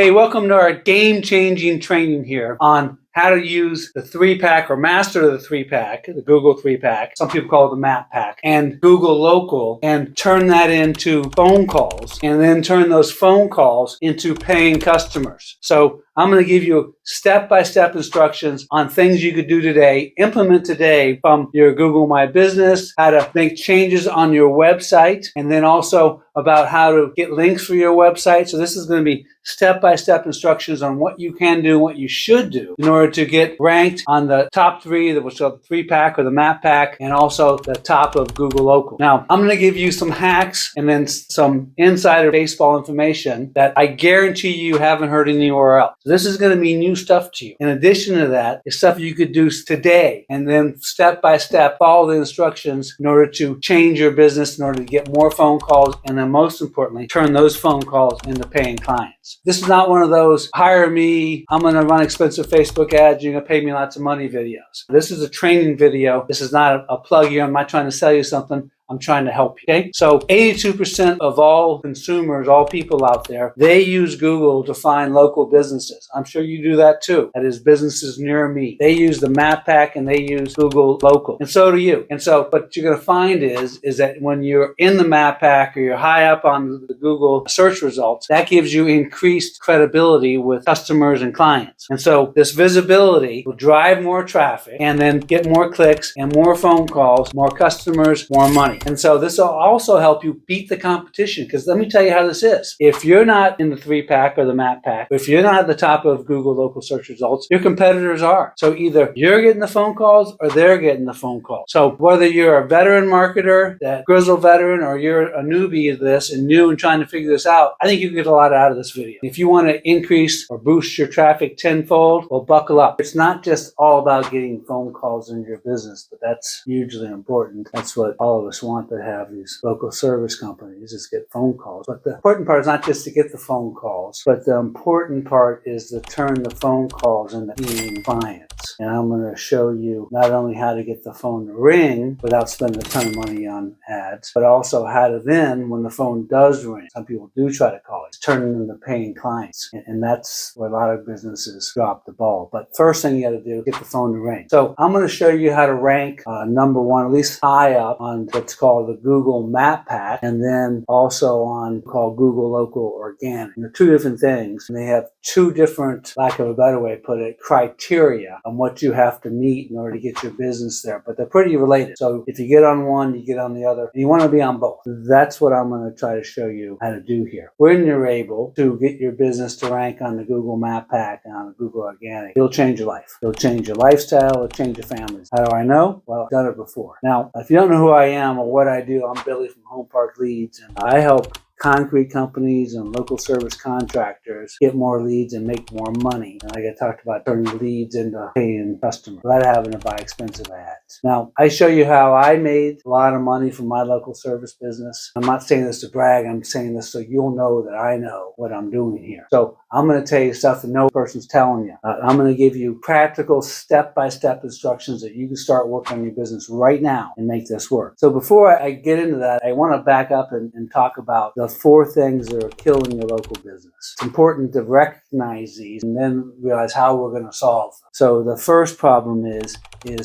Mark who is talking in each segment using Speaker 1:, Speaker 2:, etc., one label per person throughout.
Speaker 1: Hey, welcome to our game-changing training here on how to use the 3-pack or master the 3-pack, the Google 3-pack, some people call it the map pack, and Google Local, and turn that into phone calls, and then turn those phone calls into paying customers. So I'm going to give you step-by-step instructions on things you could do today, implement today from your Google My Business, how to make changes on your website, and then also about how to get links for your website. So this is going to be step-by-step instructions on what you can do and what you should do in order to get ranked on the top 3, which is the 3-pack or the map pack, and also the top of Google Local. Now, I'm going to give you some hacks and then some insider baseball information that I guarantee you haven't heard anywhere else. So this is going to be new stuff to you. In addition to that, it's stuff you could do today, and then step-by-step follow the instructions in order to change your business, in order to get more phone calls, and then most importantly, turn those phone calls into paying clients. This is not one of those hire me, I'm going to run expensive Facebook ads, you're going to pay me lots of money videos. This is a training video. This is not a plug here. I'm not trying to sell you something. I'm trying to help you. Okay? So 82% of all consumers, all people out there, they use Google to find local businesses. I'm sure you do that too. That is businesses near me. They use the map pack and they use Google Local. And so do you. And so what you're going to find is that when you're in the map pack or you're high up on the Google search results, that gives you increased credibility with customers and clients. And so this visibility will drive more traffic and then get more clicks and more phone calls, more customers, more money. And so this will also help you beat the competition, because let me tell you how this is. If you're not in the 3-pack or the map pack, if you're not at the top of Google local search results, your competitors are. So either you're getting the phone calls or they're getting the phone calls. So whether you're a veteran marketer, that grizzled veteran, or you're a newbie to this and new and trying to figure this out, I think you can get a lot out of this video. If you want to increase or boost your traffic tenfold, well, buckle up. It's not just all about getting phone calls in your business, but that's hugely important. That's what all of us want to have, these local service companies, is get phone calls. But the important part is not just to get the phone calls, but the important part is to turn the phone calls into paying clients. And I'm going to show you not only how to get the phone to ring without spending a ton of money on ads, but also how to then, when the phone does ring, some people do try to call it, turn them into paying clients. And that's where a lot of businesses drop the ball. But first thing you got to do is get the phone to ring. So I'm going to show you how to rank number 1, at least high up on what's called the Google Map Pack, and then also on called Google Local Organic. And they're 2 different things, and they have 2 different, lack of a better way to put it, criteria on what you have to meet in order to get your business there. But they're pretty related. So if you get on one, you get on the other, and you want to be on both. That's what I'm going to try to show you how to do here. When you're able to get your business to rank on the Google Map Pack and on the Google Organic, it'll change your life. It'll change your lifestyle. It'll change your families. How do I know? Well, I've done it before. Now, if you don't know who I am or what I do, I'm Billy from Home Park Leads, and I help concrete companies and local service contractors get more leads and make more money. And like I talked about, turning leads into paying customers without having to buy expensive ads. Now, I show you how I made a lot of money from my local service business. I'm not saying this to brag. I'm saying this so you'll know that I know what I'm doing here. So I'm going to tell you stuff that no person's telling you. I'm going to give you practical step-by-step instructions that you can start working on your business right now and make this work. So before I get into that, I want to back up and talk about the 4 things that are killing your local business. It's important to recognize these and then realize how we're going to solve them. So the first problem is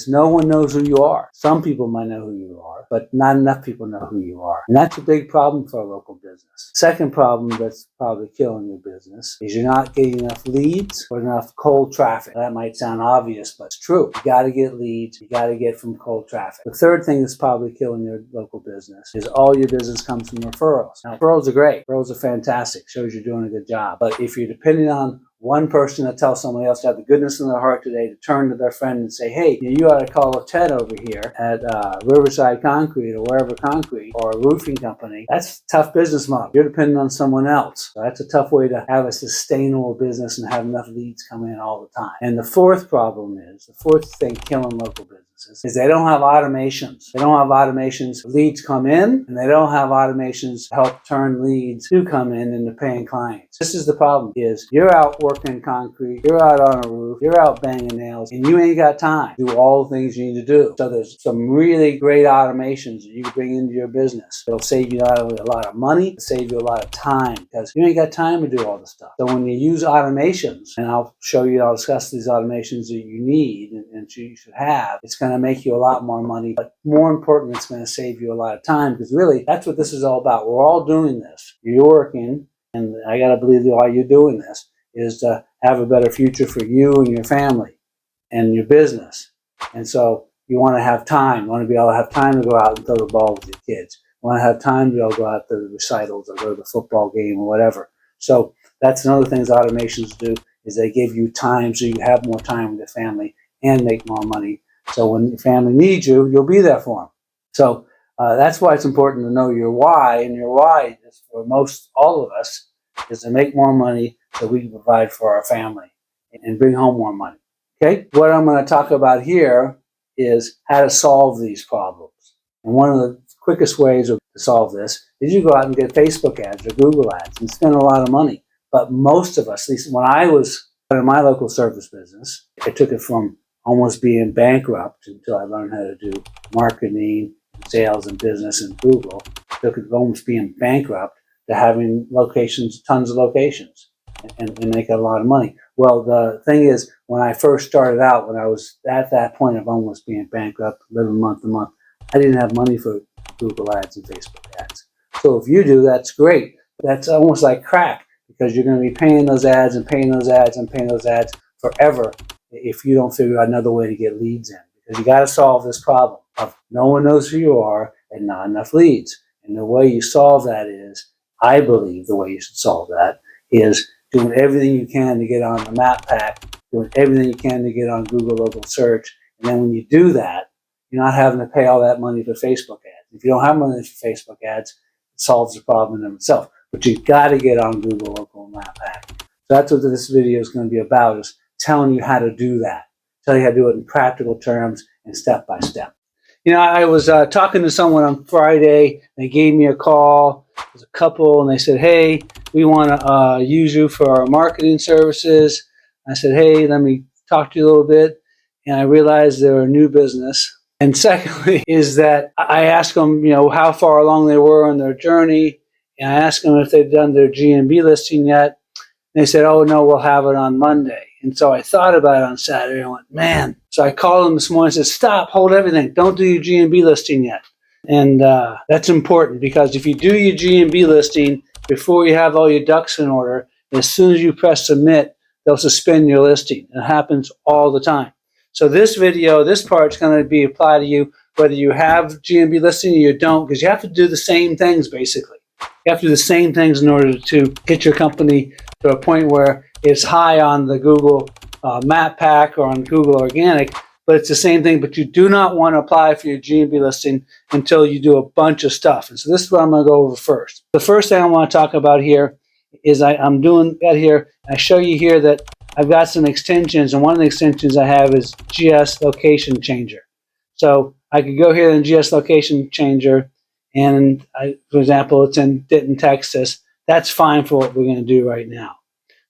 Speaker 1: no one knows who you are. Some people might know who you are, but not enough people know who you are. And that's a big problem for a local business. Second problem that's probably killing your business is you're not getting enough leads or enough cold traffic. That might sound obvious, but it's true. You got to get leads. You got to get from cold traffic. The third thing that's probably killing your local business is all your business comes from referrals. Now, referrals are great. Referrals are fantastic. Shows you're doing a good job. But if you're depending on one person to tell somebody else to have the goodness in their heart today to turn to their friend and say, hey, you ought to call Ted over here at Riverside Concrete or wherever concrete or a roofing company. That's a tough business model. You're depending on someone else. So that's a tough way to have a sustainable business and have enough leads come in all the time. And the fourth problem is, the fourth thing killing local business businesses is they don't have automations. They don't have automations. Leads come in, and they don't have automations to help turn leads to come in into paying clients. This is the problem: is you're out working concrete, you're out on a roof, you're out banging nails, and you ain't got time to do all the things you need to do. So there's some really great automations that you can bring into your business. It'll save you not only a lot of money, it'll save you a lot of time, because you ain't got time to do all this stuff. So when you use automations, and I'll show you, I'll discuss these automations that you need and you should have, it's going to make you a lot more money, but more important, it's going to save you a lot of time, because really that's what this is all about. We're all doing this. You're working, and I got to believe that why you're doing this is to have a better future for you and your family and your business. And so you want to have time. You want to be able to have time to go out and throw the ball with your kids. You want to have time to be able to go out to the recitals or go to the football game or whatever. So that's another thing that automations do, is they give you time so you have more time with your family and make more money. So when your family needs you, you'll be there for them. So that's why it's important to know your why, and your why is for all of us is to make more money so we can provide for our family and bring home more money. Okay, what I'm going to talk about here is how to solve these problems. And one of the quickest ways to solve this is you go out and get Facebook ads or Google ads and spend a lot of money. But most of us, at least when I was in my local service business, I took it from almost being bankrupt until I learned how to do marketing, sales, and business in Google. I took it from almost being bankrupt to having locations, tons of locations, and making a lot of money. Well, the thing is, when I first started out, when I was at that point of almost being bankrupt, living month to month, I didn't have money for Google ads and Facebook ads. So if you do, that's great. That's almost like crack, because you're going to be paying those ads and paying those ads and paying those ads forever if you don't figure out another way to get leads in. Because you got to solve this problem of no one knows who you are and not enough leads. And the way you solve that is, I believe the way you should solve that is doing everything you can to get on the map pack, doing everything you can to get on Google local search. And then when you do that, you're not having to pay all that money for Facebook ads. If you don't have money for Facebook ads, it solves the problem in itself. But you've got to get on Google local map pack. So that's what this video is going to be about, is telling you how to do that. Tell you how to do it in practical terms and step by step. You know, I was talking to someone on Friday. They gave me a call. It was a couple, and they said, hey, we want to use you for our marketing services. I said, hey, let me talk to you a little bit. And I realized they're a new business. And secondly is that I asked them, you know, how far along they were on their journey. And I asked them if they'd done their GMB listing yet. And they said, oh, no, we'll have it on Monday. And so I thought about it on Saturday. I went, man. So I called them this morning and said, stop, hold everything. Don't do your GMB listing yet. And that's important, because if you do your GMB listing before you have all your ducks in order, as soon as you press submit, they'll suspend your listing. It happens all the time. So this video, this part's going to be applied to you whether you have GMB listing or you don't, because you have to do the same things basically. You have to do the same things in order to get your company to a point where it's high on the Google Map Pack or on Google Organic, but it's the same thing. But you do not want to apply for your GMB listing until you do a bunch of stuff. And so this is what I'm going to go over first. The first thing I want to talk about here is I'm doing that here. I show you here that I've got some extensions, and one of the extensions I have is GS Location Changer. So I could go here in GS Location Changer, and for example, it's in Denton, Texas. That's fine for what we're going to do right now.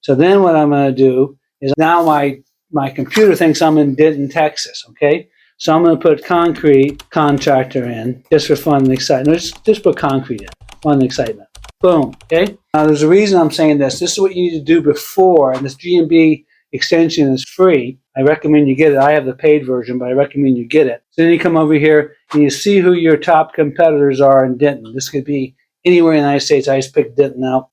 Speaker 1: So then what I'm going to do is, now my computer thinks I'm in Denton, Texas, okay? So I'm going to put concrete contractor in, just for fun and excitement. Just put concrete in, fun and excitement. Boom, okay? Now there's a reason I'm saying this. This is what you need to do before, and this GMB extension is free. I recommend you get it. I have the paid version, but I recommend you get it. So then you come over here and you see who your top competitors are in Denton. This could be anywhere in the United States. I just picked Denton out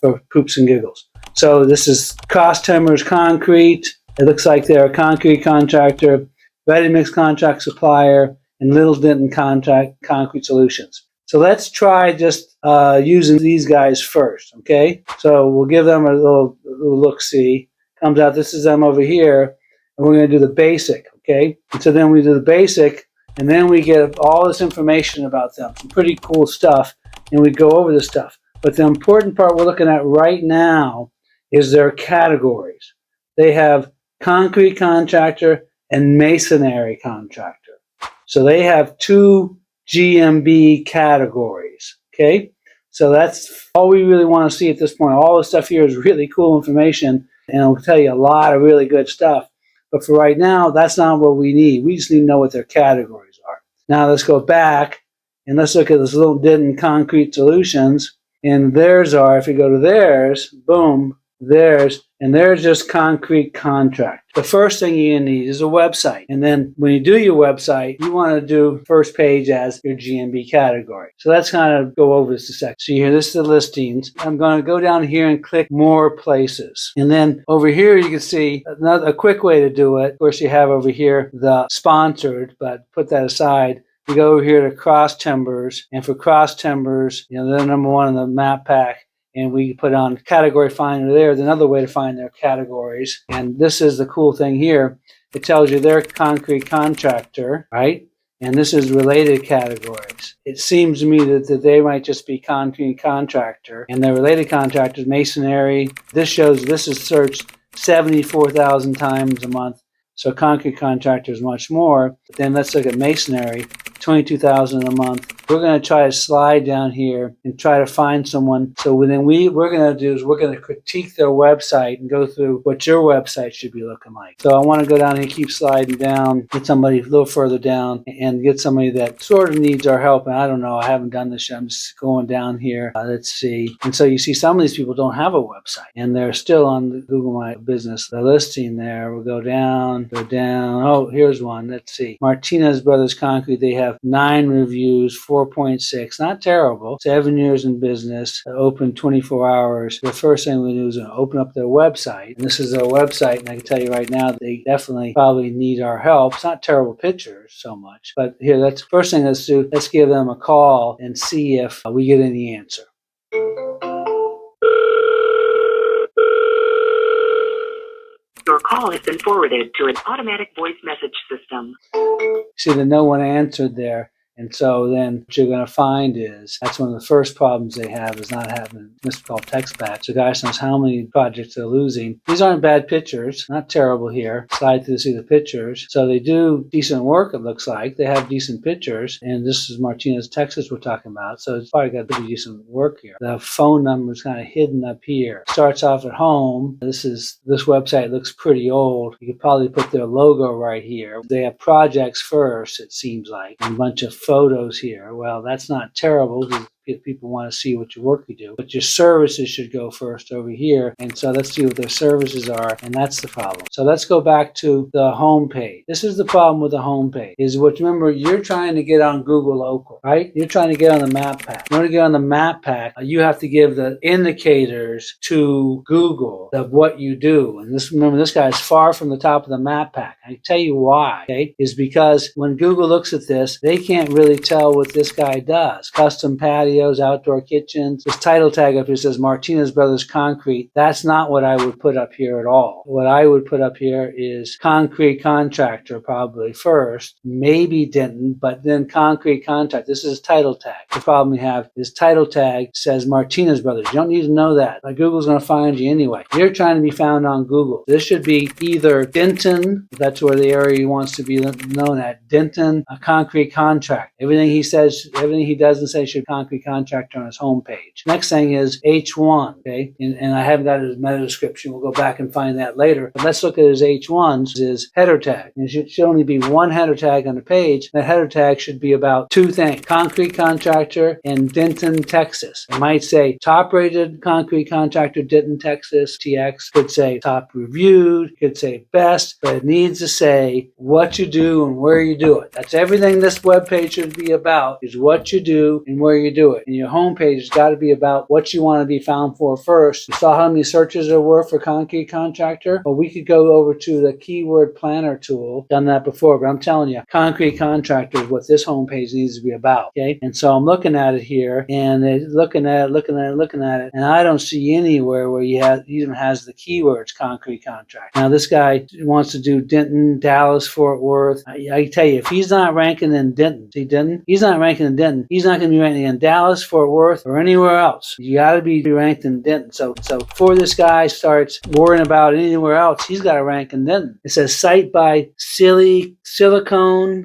Speaker 1: for poops and giggles. So this is Cost Timbers Concrete. It looks like they're a concrete contractor, ready mix contract supplier, and Little Denton Concrete Solutions. So let's try just using these guys first, okay? So we'll give them a little look-see. Comes out, this is them over here, and we're going to do the basic, okay? And so then we do the basic, and then we get all this information about them, some pretty cool stuff, and we go over this stuff. But the important part we're looking at right now is their categories. They have concrete contractor and masonry contractor. So they have 2 GMB categories. Okay. So that's all we really want to see at this point. All this stuff here is really cool information, and it'll tell you a lot of really good stuff. But for right now, that's not what we need. We just need to know what their categories are. Now let's go back and let's look at this little Denton Concrete Solutions. And theirs are, if you go to theirs, boom, theirs, and they're just concrete contract. The first thing you need is a website. And then when you do your website, you want to do first page as your GMB category. So let's kind of go over this a second. So here, this is the listings. I'm going to go down here and click more places. And then over here, you can see a quick way to do it. Of course, you have over here the sponsored, but put that aside. You go over here to cross timbers, and for cross timbers, they're number 1 in the map pack. And we put on category finder there. There's another way to find their categories. And this is the cool thing here. It tells you they're concrete contractor, right? And this is related categories. It seems to me that they might just be concrete contractor. And their related contractors, masonry. This shows this is searched 74,000 times a month. So concrete contractor is much more. But then let's look at masonry, 22,000 a month. We're going to try to slide down here and try to find someone. So then we're going to do is we're going to critique their website and go through what your website should be looking like. So I want to go down and keep sliding down, get somebody a little further down, and get somebody that sort of needs our help. And I don't know, I haven't done this yet. I'm just going down here. Let's see. And so you see some of these people don't have a website, and they're still on the Google My Business. The listing there, we'll go down. Oh, here's one. Let's see. Martinez Brothers Concrete. They have 9 reviews, 4.6. Not terrible. 7 years in business. Open 24 hours. The first thing we do is open up their website. And this is their website. And I can tell you right now, they definitely probably need our help. It's not terrible pictures so much. But here, that's the first thing let's do. Let's give them a call and see if we get any answer.
Speaker 2: Your call has been forwarded to an automatic voice message system.
Speaker 1: See that no one answered there. And so then what you're going to find is that's one of the first problems they have is not having miscalled text back. So guys knows how many projects they're losing. These aren't bad pictures, not terrible here. Slide through to see the pictures. So they do decent work, it looks like. They have decent pictures. And this is Martinez, Texas we're talking about. So it's probably got pretty decent work here. The phone number is kind of hidden up here. Starts off at home. This website looks pretty old. You could probably put their logo right here. They have projects first, it seems like, and a bunch of photos here. Well, that's not terrible because if people want to see what your work you do. But your services should go first over here. And so let's see what their services are. And that's the problem. So let's go back to the home page. This is the problem with the home page. Is what, remember, you're trying to get on Google Local, right? You're trying to get on the map pack. In order to get on the map pack, you have to give the indicators to Google of what you do. And remember, this guy is far from the top of the map pack. I can tell you why, okay? Is because when Google looks at this, they can't really tell what this guy does. Custom patios, outdoor kitchens. This title tag up here says Martinez Brothers Concrete. That's not what I would put up here at all. What I would put up here is concrete contractor probably first, maybe Denton, but then concrete contractor. This is title tag. The problem we have is title tag says Martinez Brothers. You don't need to know that. Google's going to find you anyway. You're trying to be found on Google. This should be either Denton, if that's where the area he wants to be known at, Denton, a concrete contract. Everything he says, everything he does and says should concrete contractor on his homepage. Next thing is H1, okay? And I haven't got his meta description. We'll go back and find that later. But let's look at his H1s, his header tag. And it should only be one header tag on the page. That header tag should be about 2 things. Concrete contractor and Denton, Texas. It might say top rated concrete contractor, Denton, Texas, TX. Could say top reviewed, could say best, but it needs to say what you do and where you do it. That's everything this web page should be about, is what you do and where you do it. And your homepage has got to be about what you want to be found for first. You saw how many searches there were for concrete contractor? Well, we could go over to the keyword planner tool. Done that before, but I'm telling you, concrete contractor is what this homepage needs to be about. Okay, and so I'm looking at it here, and looking at it, and I don't see anywhere where he even has the keywords concrete contract. Now this guy wants to do Denton, Dallas, Fort Worth. I tell you, if he's not ranking in Denton, see Denton, he's not ranking in Denton. He's not going to be ranking in Dallas. Dallas, Fort Worth, or anywhere else. You got to be ranked in Denton. So before this guy starts worrying about anywhere else, he's got to rank in Denton. It says site by Silicone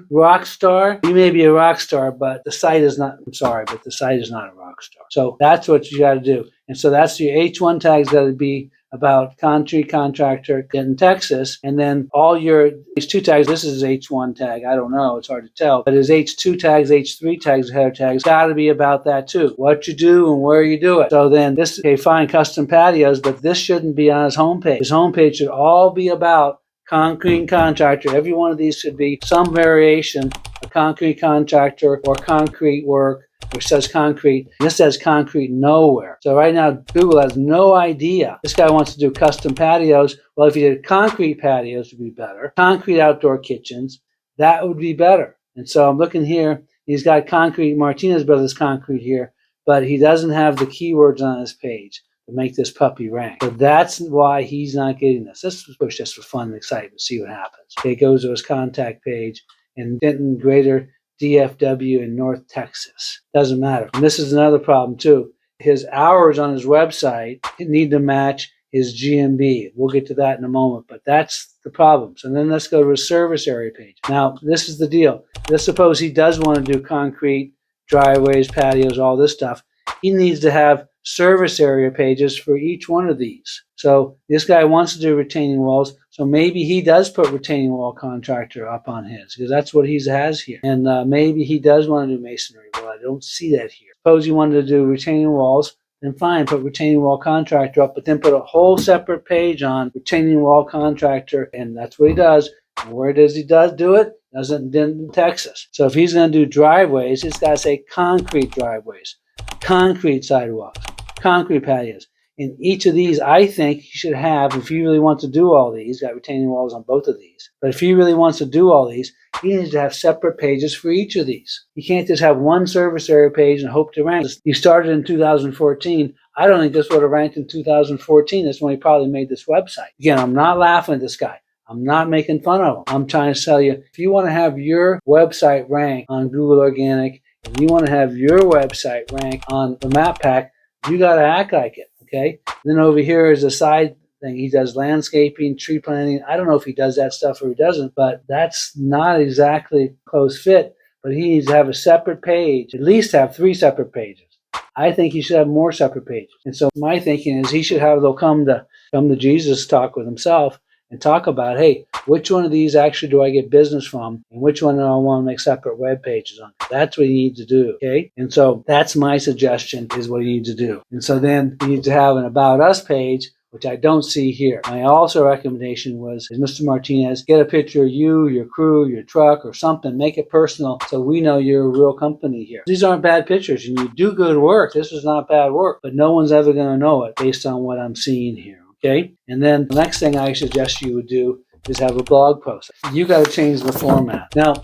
Speaker 1: Rockstar. You may be a rock star, but the site is not. I'm sorry, but the site is not a rock star. So that's what you got to do. And so that's your H1 tags got to be about concrete contractor in Texas, and then all your H2 tags, this is H1 tag, I don't know, it's hard to tell, but his H2 tags, H3 tags, header tags, got to be about that too. What you do and where you do it. So then this, okay, fine, custom patios, but this shouldn't be on his homepage. His homepage should all be about concrete contractor. Every one of these should be some variation of concrete contractor or concrete work, which says concrete. This says concrete nowhere. So right now, Google has no idea. This guy wants to do custom patios. Well, if he did concrete patios, it would be better. Concrete outdoor kitchens, that would be better. And so I'm looking here. He's got concrete, Martinez Brothers concrete here, but he doesn't have the keywords on his page to make this puppy rank. So that's why he's not getting this. This was pushed just for fun and excitement, see what happens. Okay, it goes to his contact page in Denton, Greater DFW in North Texas. Doesn't matter. And this is another problem too. His hours on his website need to match his GMB. We'll get to that in a moment, but that's the problem. So then let's go to his service area page. Now, this is the deal. Let's suppose he does want to do concrete, driveways, patios, all this stuff. He needs to have service area pages for each one of these. So this guy wants to do retaining walls, so maybe he does put retaining wall contractor up on his, because that's what he has here. And maybe he does want to do masonry. Well, I don't see that here. Suppose he wanted to do retaining walls, then fine, put retaining wall contractor up, but then put a whole separate page on retaining wall contractor, and that's what he does. And where does he do it? Does it in Texas. So if he's going to do driveways, he's got to say concrete driveways, concrete sidewalks, concrete patios. In each of these, I think he should have, if he really wants to do all these, got retaining walls on both of these, but if he really wants to do all these, he needs to have separate pages for each of these. You can't just have one service area page and hope to rank. He started in 2014. I don't think this would have ranked in 2014. That's when he probably made this website. Again, I'm not laughing at this guy. I'm not making fun of him. I'm trying to tell you, if you want to have your website rank on Google Organic, and you want to have your website rank on the map pack, you got to act like it, okay? Then over here is a side thing. He does landscaping, tree planting. I don't know if he does that stuff or he doesn't, but that's not exactly close fit. But he needs to have a separate page, at least have 3 separate pages. I think he should have more separate pages. And so my thinking is he should have, they'll come to Jesus talk with himself and talk about, hey, which one of these actually do I get business from, and which one do I want to make separate web pages on? That's what you need to do, okay? And so that's my suggestion, is what you need to do. And so then you need to have an About Us page, which I don't see here. My also recommendation was, Mr. Martinez, get a picture of you, your crew, your truck, or something. Make it personal so we know you're a real company here. These aren't bad pictures, and you do good work. This is not bad work, but no one's ever going to know it based on what I'm seeing here. Okay, and then the next thing I suggest you would do is have a blog post. You got to change the format. Now,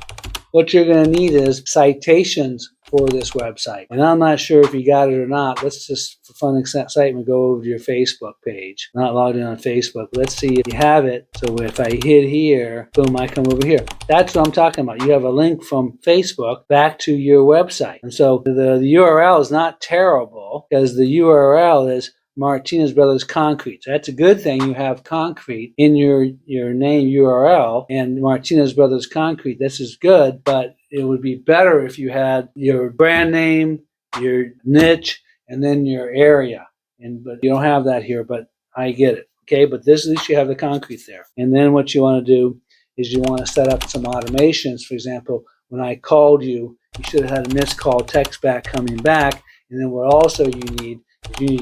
Speaker 1: what you're going to need is citations for this website. And I'm not sure if you got it or not. Let's just, for fun and excitement, go over to your Facebook page. I'm not logged in on Facebook. Let's see if you have it. So if I hit here, boom, I come over here. That's what I'm talking about. You have a link from Facebook back to your website. And so the URL is not terrible, because the URL is Martinez Brothers Concrete. So that's a good thing. You have concrete in your name URL, and Martinez Brothers Concrete. This is good, but it would be better if you had your brand name, your niche, and then your area. But you don't have that here, but I get it. Okay, but at least you have the concrete there. And then what you want to do is you want to set up some automations. For example, when I called you, you should have had a missed call text back coming back. And then what also you need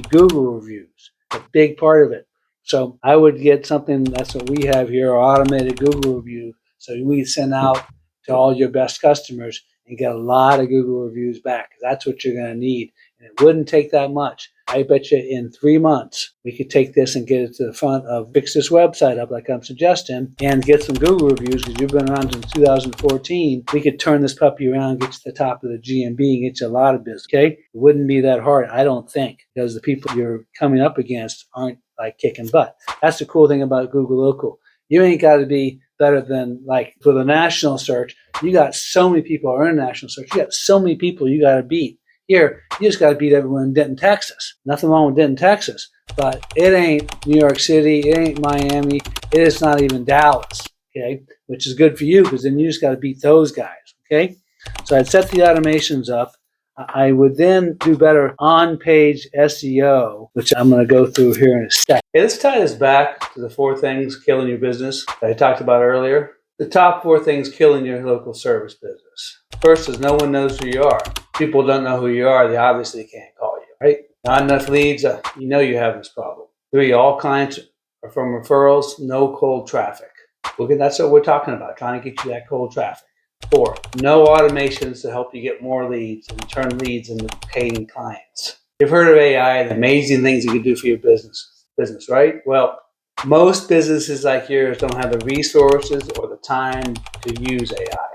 Speaker 1: Google reviews, a big part of it. So I would get something, that's what we have here, automated Google review. So we send out to all your best customers and get a lot of Google reviews back. That's what you're going to need. And it wouldn't take that much. I bet you in 3 months, we could take this and get it to the front of, fix this website up like I'm suggesting, and get some Google reviews, because you've been around since 2014. We could turn this puppy around, get to the top of the GMB, and get you a lot of business, okay? It wouldn't be that hard, I don't think, because the people you're coming up against aren't like kicking butt. That's the cool thing about Google Local. You ain't got to be better than, like, for the national search, you got so many people, or international search, you got so many people you got to beat. Here, you just got to beat everyone in Denton, Texas. Nothing wrong with Denton, Texas, but it ain't New York City, it ain't Miami, it is not even Dallas, okay? Which is good for you because then you just got to beat those guys, okay? So I'd set the automations up. I would then do better on-page SEO, which I'm going to go through here in a sec. Okay, let's tie this back to the 4 things killing your business that I talked about earlier. The top 4 things killing your local service business. First is no one knows who you are. People don't know who you are. They obviously can't call you, right? Not enough leads. You know you have this problem. 3, all clients are from referrals, no cold traffic. That's what we're talking about, trying to get you that cold traffic. 4, no automations to help you get more leads and turn leads into paying clients. You've heard of AI, the amazing things you can do for your business, right? Well, most businesses like yours don't have the resources or the time to use AI.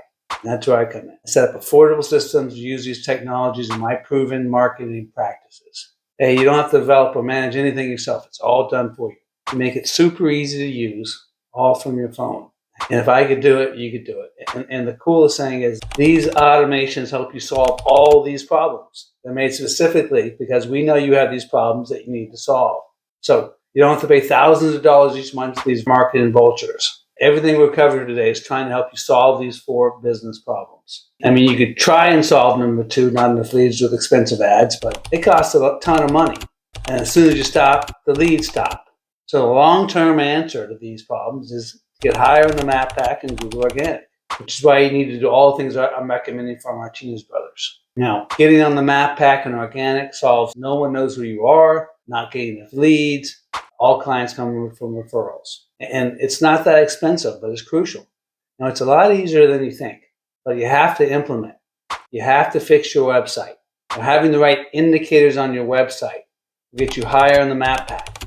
Speaker 1: And that's where I come in. I set up affordable systems to use these technologies in my proven marketing practices. Hey, you don't have to develop or manage anything yourself. It's all done for you. You make it super easy to use, all from your phone. And if I could do it, you could do it. And the coolest thing is these automations help you solve all these problems. They're made specifically because we know you have these problems that you need to solve. So you don't have to pay thousands of dollars each month to these marketing vultures. Everything we're covering today is trying to help you solve these 4 business problems. I mean, you could try and solve number 2, not enough leads with expensive ads, but it costs a ton of money. And as soon as you stop, the leads stop. So the long-term answer to these problems is get higher in the map pack and Google Organic, which is why you need to do all the things I'm recommending from Martinez Brothers. Now, getting on the map pack and organic solves no one knows who you are, not getting enough leads, all clients come from referrals. And it's not that expensive, but it's crucial. Now, it's a lot easier than you think, but you have to implement. You have to fix your website. Now, having the right indicators on your website will get you higher in the map pack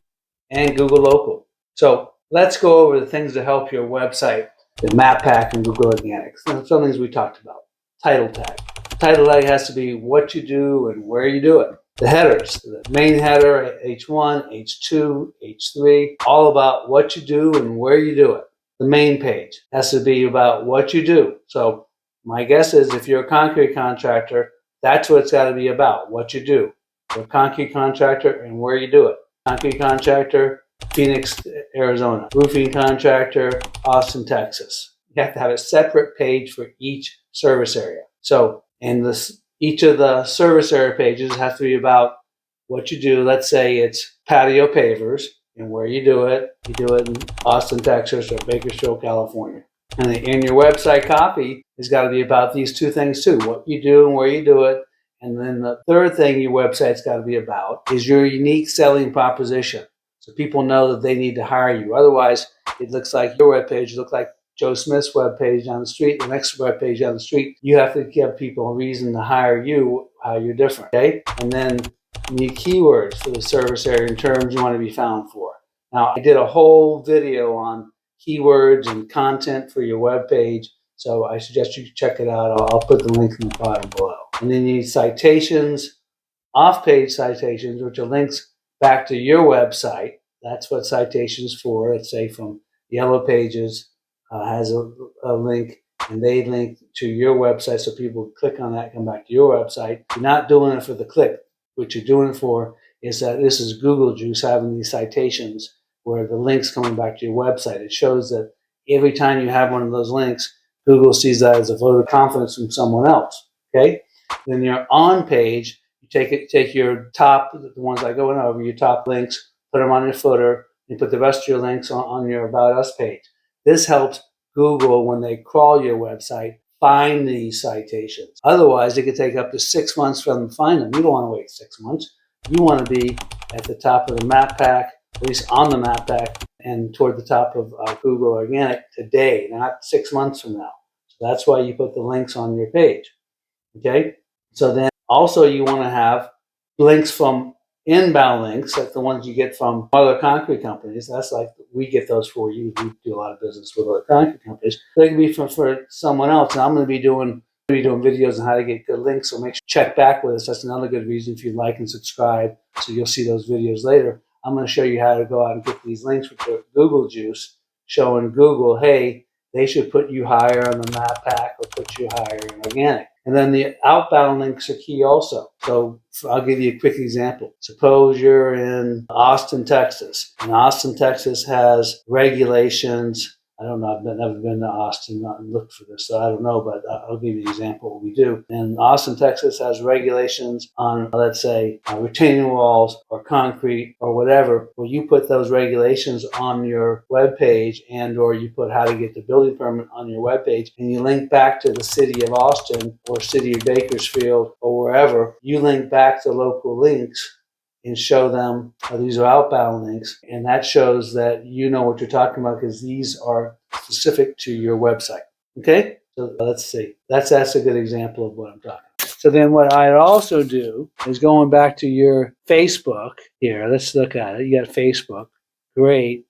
Speaker 1: and Google Local. So let's go over the things to help your website, the map pack and Google Organics. Some things we talked about. Title tag. Title tag has to be what you do and where you do it. The headers, the main header, H1, H2, H3, all about what you do and where you do it. The main page has to be about what you do. So my guess is if you're a concrete contractor, that's what it's got to be about, what you do. You're a concrete contractor and where you do it. Concrete contractor, Phoenix, Arizona. Roofing contractor, Austin, Texas. You have to have a separate page for each service area. So, and each of the service area pages has to be about what you do. Let's say it's patio pavers and where you do it. You do it in Austin, Texas or Bakersfield, California. And in your website copy, it's got to be about these 2 things too. What you do and where you do it. And then the third thing your website's got to be about is your unique selling proposition. So people know that they need to hire you. Otherwise, it looks like your webpage looks like Joe Smith's webpage down the street, the next webpage down the street. You have to give people a reason to hire you, how you're different, okay? And then you need keywords for the service area and terms you want to be found for. Now, I did a whole video on keywords and content for your webpage, so I suggest you check it out. I'll put the link in the bottom below. And then you need citations, off-page citations, which are links back to your website. That's what citations for. Let's say from Yellow Pages has a link, and they link to your website, so people click on that, come back to your website. You're not doing it for the click. What you're doing it for is that this is Google Juice having these citations where the link's coming back to your website. It shows that every time you have one of those links, Google sees that as a vote of confidence from someone else. Okay? Then you're on page. You take your top, the ones I go over, your top links, put them on your footer, and put the rest of your links on your About Us page. This helps Google, when they crawl your website, find these citations. Otherwise, it could take up to 6 months for them to find them. You don't want to wait 6 months. You want to be at the top of the map pack, at least on the map pack, and toward the top of Google Organic today, not 6 months from now. So that's why you put the links on your page. Okay? So then also you want to have links from inbound links, like the ones you get from other concrete companies. That's like, we get those for you. We do a lot of business with other concrete companies. They can be for someone else. And I'm going to be doing videos on how to get good links. So make sure you check back with us. That's another good reason if you like and subscribe. So you'll see those videos later. I'm going to show you how to go out and get these links with the Google Juice, showing Google, hey, they should put you higher on the map pack or put you higher in organic. And then the outbound links are key also. So I'll give you a quick example. Suppose you're in Austin, Texas, and Austin, Texas has regulations. I don't know. I've never been to Austin and looked for this, so I don't know, but I'll give you an example of what we do. And Austin, Texas has regulations on, let's say, retaining walls or concrete or whatever, where you put those regulations on your webpage and or you put how to get the building permit on your webpage and you link back to the city of Austin or city of Bakersfield or wherever. You link back to local links and show them these are outbound links. And that shows that you know what you're talking about because these are specific to your website. Okay? So let's see. That's a good example of what I'm talking about. So then what I'd also do is going back to your Facebook here. Let's look at it. You got Facebook. Great.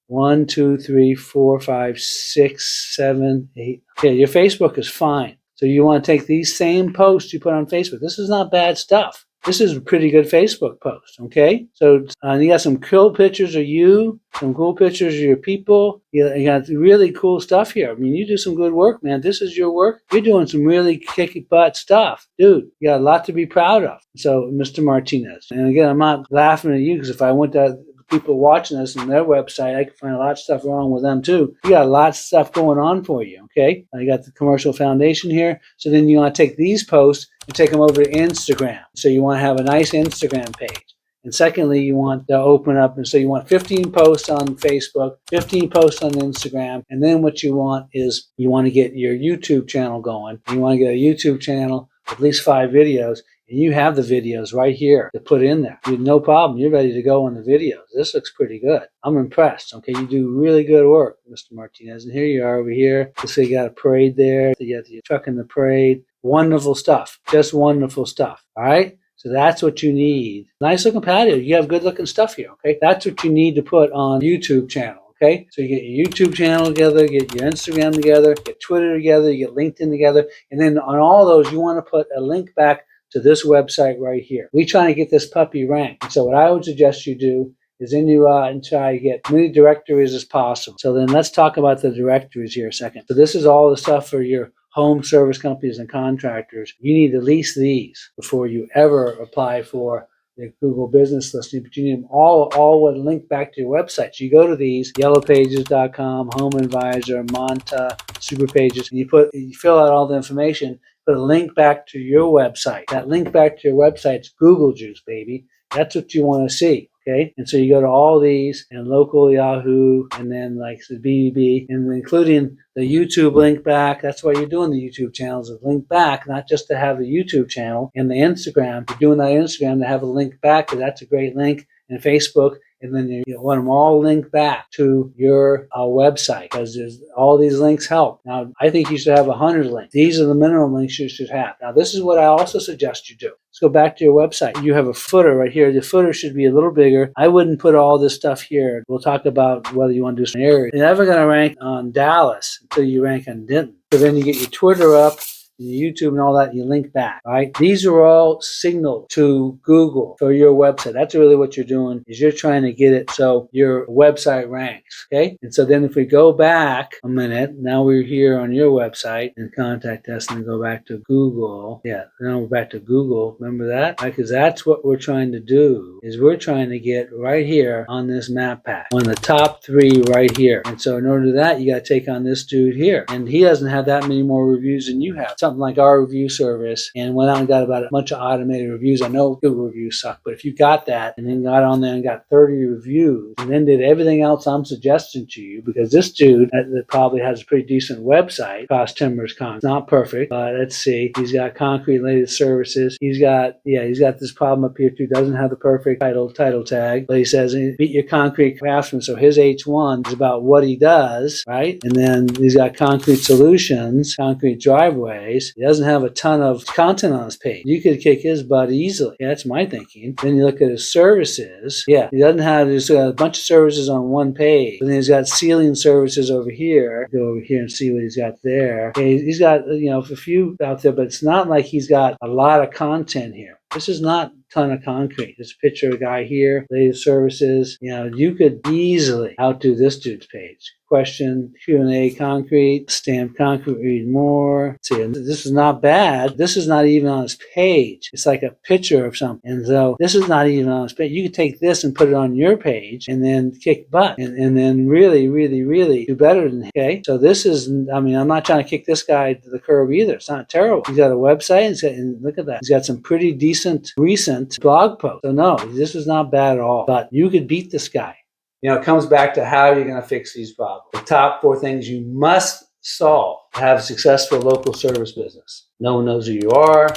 Speaker 1: 1, 2, 3, 4, 5, 6, 7, 8. Okay, your Facebook is fine. So you want to take these same posts you put on Facebook. This is not bad stuff. This is a pretty good Facebook post, okay? So you got some cool pictures of you, some cool pictures of your people. You got really cool stuff here. I mean, you do some good work, man. This is your work. You're doing some really kick-butt stuff. Dude, you got a lot to be proud of. So, Mr. Martinez. And again, I'm not laughing at you because if I went to people watching this on their website, I can find a lot of stuff wrong with them too. You got a lot of stuff going on for you, okay? You got the commercial foundation here. So then you want to take these posts and take them over to Instagram. So you want to have a nice Instagram page. And secondly, you want to open up, and so you want 15 posts on Facebook, 15 posts on Instagram, and then what you want is you want to get your YouTube channel going. You want to get a YouTube channel, at least 5 videos, and you have the videos right here to put in there. No problem. You're ready to go on the videos. This looks pretty good. I'm impressed. Okay, you do really good work, Mr. Martinez. And here you are over here. So you got a parade there. You got the truck in the parade. Wonderful stuff. Just wonderful stuff. All right? So that's what you need. Nice looking patio. You have good looking stuff here. Okay, that's what you need to put on YouTube channel. Okay, so you get your YouTube channel together, get your Instagram together, get Twitter together, you get LinkedIn together, and then on all those, you want to put a link back to this website right here. We trying to get this puppy ranked. So what I would suggest you do is then you and try to get as many directories as possible. So then let's talk about the directories here a second. So this is all the stuff for your home service companies and contractors. You need at least these before you ever apply for the Google business listing, but you need them all would link back to your website. So you go to these, yellowpages.com, Home Advisor, Monta, Superpages, and you fill out all the information, put a link back to your website. That link back to your website's Google juice, baby. That's what you want to see. Okay, and so you go to all these and local Yahoo and then like the BBB and including the YouTube link back. That's why you're doing the YouTube channels of link back, not just to have the YouTube channel and the Instagram. You're doing that Instagram to have a link back because that's a great link, and Facebook. And then you want them all linked back to your website because all these links help. Now, I think you should have 100 links. These are the minimum links you should have. Now, this is what I also suggest you do. Let's go back to your website. You have a footer right here. The footer should be a little bigger. I wouldn't put all this stuff here. We'll talk about whether you want to do some areas. You're never going to rank on Dallas until you rank on Denton. So then you get your Twitter up, YouTube and all that, you link back. All right, these are all signaled to Google for your website. That's really what you're doing, is you're trying to get it so your website ranks. Okay, and so then if we go back a minute, now we're here on your website and contact us, and then go back to Google. Yeah, now we're back to Google. Remember that? Because that's what we're trying to do, is we're trying to get right here on this map pack, on the top 3 right here. And so in order to do that, you got to take on this dude here, and he doesn't have that many more reviews than you have. Something like our review service, and went out and got about a bunch of automated reviews. I know Google reviews suck, but if you got that and then got on there and got 30 reviews and then did everything else I'm suggesting to you, because this dude that probably has a pretty decent website, Cost Timbers Con. It's not perfect, but let's see. He's got concrete related services. He's got this problem up here too. Doesn't have the perfect title tag, but he says beat your concrete craftsman. So his H1 is about what he does, right? And then he's got concrete solutions, concrete driveways. He doesn't have a ton of content on his page. You could kick his butt easily. Yeah, that's my thinking. Then you look at his services. Yeah, he doesn't have, there's a bunch of services on one page. And then he's got ceiling services over here. Go over here and see what he's got there. Okay, he's got, a few out there, but it's not like he's got a lot of content here. This is not ton of concrete. There's a picture of a guy here, latest services. You could easily outdo this dude's page. Question, Q&A, concrete, stamped concrete, read more. See, and this is not bad. This is not even on his page. It's like a picture of something. And so this is not even on his page. You could take this and put it on your page and then kick butt and then really, really, really do better than him. Okay. So this is, I'm not trying to kick this guy to the curb either. It's not terrible. He's got a website and look at that. He's got some pretty decent recent blog posts. So no, this is not bad at all. But you could beat this guy. It comes back to how you're going to fix these problems. The top 4 things you must solve to have a successful local service business. No one knows who you are,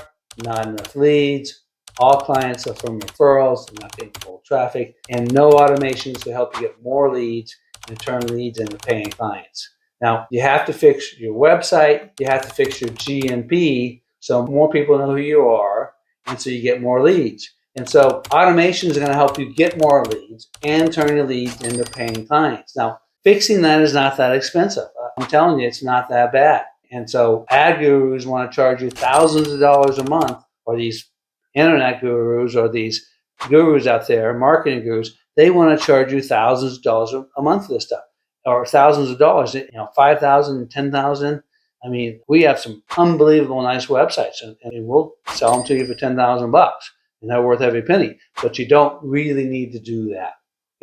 Speaker 1: not enough leads, all clients are from referrals, not getting cold traffic, and no automations to help you get more leads and turn leads into paying clients. Now, you have to fix your website, you have to fix your GMP so more people know who you are, and so you get more leads. And so automations are going to help you get more leads and turn your leads into paying clients. Now, fixing that is not that expensive. I'm telling you, it's not that bad. And so ad gurus want to charge you thousands of dollars a month, or these internet gurus or these gurus out there, marketing gurus, they want to charge you thousands of dollars a month for this stuff, or thousands of dollars, $5,000, $10,000. We have some unbelievable nice websites, and we'll sell them to you for $10,000. And they're worth every penny, but you don't really need to do that.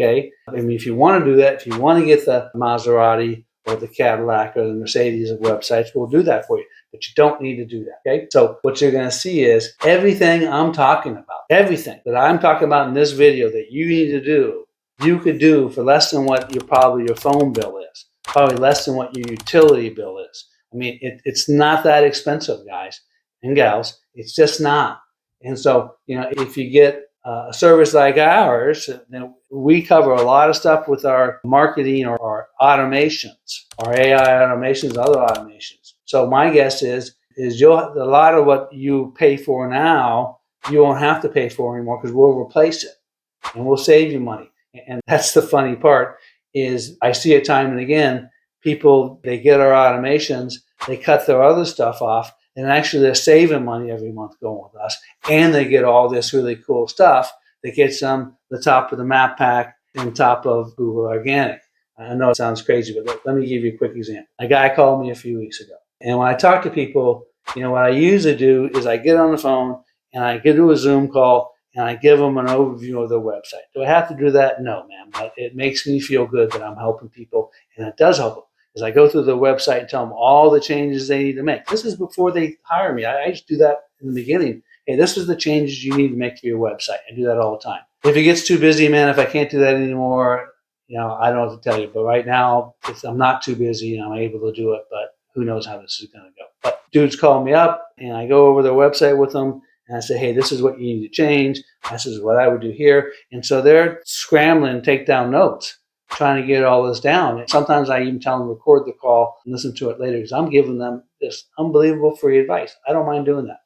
Speaker 1: Okay. If you want to do that, if you want to get the Maserati or the Cadillac or the Mercedes of websites, we'll do that for you, but you don't need to do that. Okay. So what you're going to see is everything I'm talking about, everything that I'm talking about in this video that you need to do, you could do for less than what probably your phone bill is, probably less than what your utility bill is. It's not that expensive, guys and gals. It's just not. And so, if you get a service like ours, then we cover a lot of stuff with our marketing or our automations, our AI automations, other automations. So my guess is a lot of what you pay for now, you won't have to pay for anymore because we'll replace it and we'll save you money. And that's the funny part is I see it time and again, people, they get our automations, they cut their other stuff off, and actually they're saving money every month going with us. And they get all this really cool stuff that gets them the top of the map pack and top of Google Organic. I know it sounds crazy, but let me give you a quick example. A guy called me a few weeks ago. And when I talk to people, what I usually do is I get on the phone and I get to a Zoom call and I give them an overview of their website. Do I have to do that? No, ma'am. But it makes me feel good that I'm helping people, and it does help them. As I go through the website and tell them all the changes they need to make. This is before they hire me. I just do that in the beginning. Hey, this is the changes you need to make to your website. I do that all the time. If it gets too busy, man, if I can't do that anymore, I don't know what to tell you. But right now, I'm not too busy and I'm able to do it. But who knows how this is going to go. But dudes call me up and I go over their website with them and I say, hey, this is what you need to change. This is what I would do here. And so they're scrambling to take down notes, trying to get all this down. And sometimes I even tell them to record the call and listen to it later because I'm giving them this unbelievable free advice. I don't mind doing that.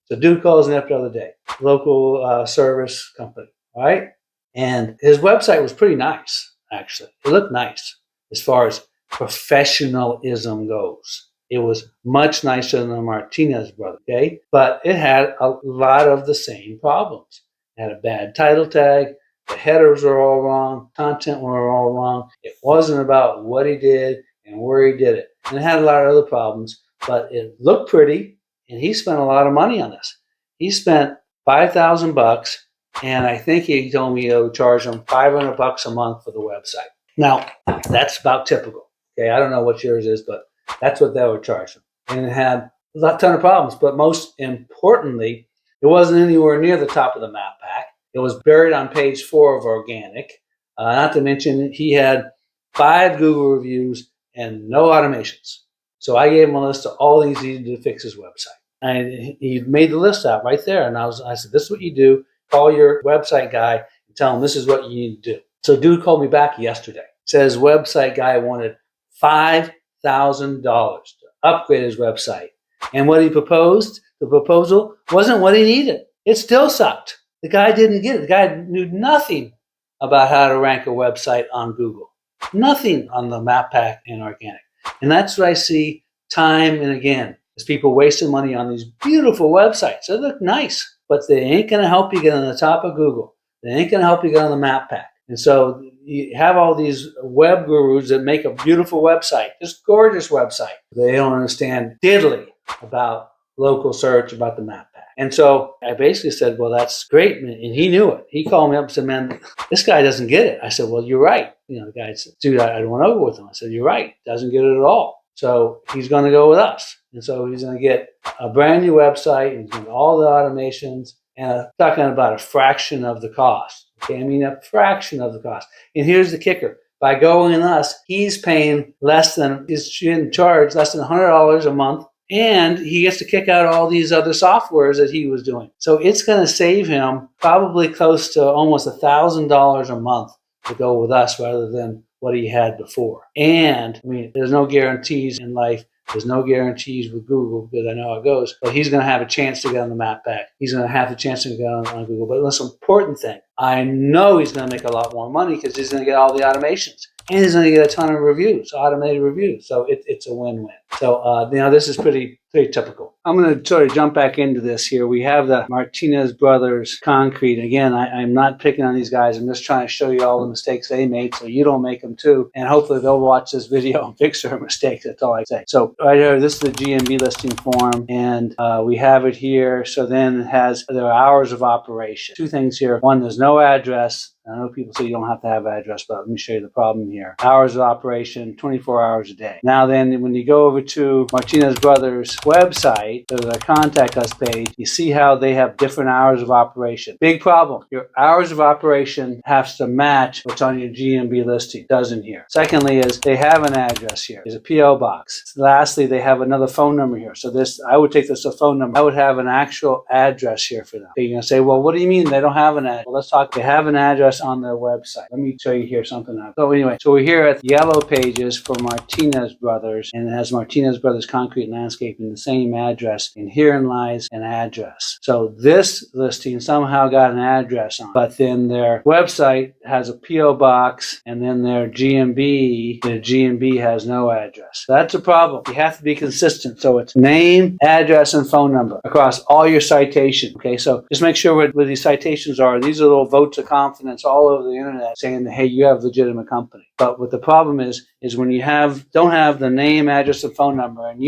Speaker 1: So dude calls me up the other day, local service company, all right? And his website was pretty nice, actually. It looked nice as far as professionalism goes. It was much nicer than the Martinez brother, okay? But it had a lot of the same problems. It had a bad title tag. The headers were all wrong. Content were all wrong. It wasn't about what he did and where he did it. And it had a lot of other problems, but it looked pretty, and he spent a lot of money on this. He spent $5,000, and I think he told me he would charge him $500 a month for the website. Now, that's about typical. Okay, I don't know what yours is, but that's what they would charge him. And it had a ton of problems, but most importantly, it wasn't anywhere near the top of the map pack. It was buried on page 4 of Organic. Not to mention, he had 5 Google reviews and no automations. So I gave him a list of all things he needed to fix his website. And he made the list out right there. And I said, this is what you do. Call your website guy and tell him this is what you need to do. So dude called me back yesterday. Says website guy wanted $5,000 to upgrade his website. And what he proposed, the proposal, wasn't what he needed. It still sucked. The guy didn't get it. The guy knew nothing about how to rank a website on Google. Nothing on the map pack and Organic. And that's what I see time and again, is people wasting money on these beautiful websites. They look nice, but they ain't going to help you get on the top of Google. They ain't going to help you get on the map pack. And so you have all these web gurus that make a beautiful website, just gorgeous website. They don't understand diddly about local search, about the map pack. And so I basically said, well, that's great. And he knew it. He called me up and said, man, this guy doesn't get it. I said, well, you're right. The guy said, dude, I don't want to go with him. I said, you're right. Doesn't get it at all. So he's going to go with us. And so he's going to get a brand new website and do all the automations, and talking about a fraction of the cost. Okay, I mean a fraction of the cost. And here's the kicker. By going with us, he's paying he's in charge less than $100 a month, and he gets to kick out all these other softwares that he was doing. So it's going to save him probably close to almost $1,000 a month to go with us rather than what he had before. And I mean, there's no guarantees in life. There's no guarantees with Google because I know how it goes, but he's going to have a chance to get on the map pack. He's going to have a chance to get on Google. But the most important thing, I know he's going to make a lot more money because he's going to get all the automations. And he's going to get a ton of reviews, automated reviews. So it's a win-win. So, this is pretty typical. I'm going to sort of jump back into this here. We have the Martinez Brothers Concrete. Again, I'm not picking on these guys. I'm just trying to show you all the mistakes they made so you don't make them too. And hopefully they'll watch this video and fix their mistakes. That's all I say. So right here, this is the GMB listing form. And we have it here. So then it has their hours of operation. Two things here. One, there's no address. I know people say you don't have to have an address, but let me show you the problem here. Hours of operation, 24 hours a day. Now then, when you go over to Martinez Brothers website, there's a contact us page. You see how they have different hours of operation. Big problem. Your hours of operation has to match what's on your GMB listing. Doesn't here. Secondly is they have an address here. There's a P.O. box. Lastly, they have another phone number here. So I would take this as a phone number. I would have an actual address here for them. You're going to say, well, what do you mean they don't have an address? Well, let's talk. They have an address on their website. Let me show you here something else. So anyway, so we're here at the yellow pages for Martinez Brothers, and it has Martinez Brothers Concrete and Landscaping, the same address, and herein lies an address. So this listing somehow got an address on, but then their website has a P.O. box, and then their GMB has no address. So that's a problem. You have to be consistent. So it's name, address, and phone number across all your citations. Okay, so just make sure where these citations are. These are little votes of confidence all over the internet saying that, hey, you have a legitimate company. But what the problem is when you don't have the name, address, and phone number, and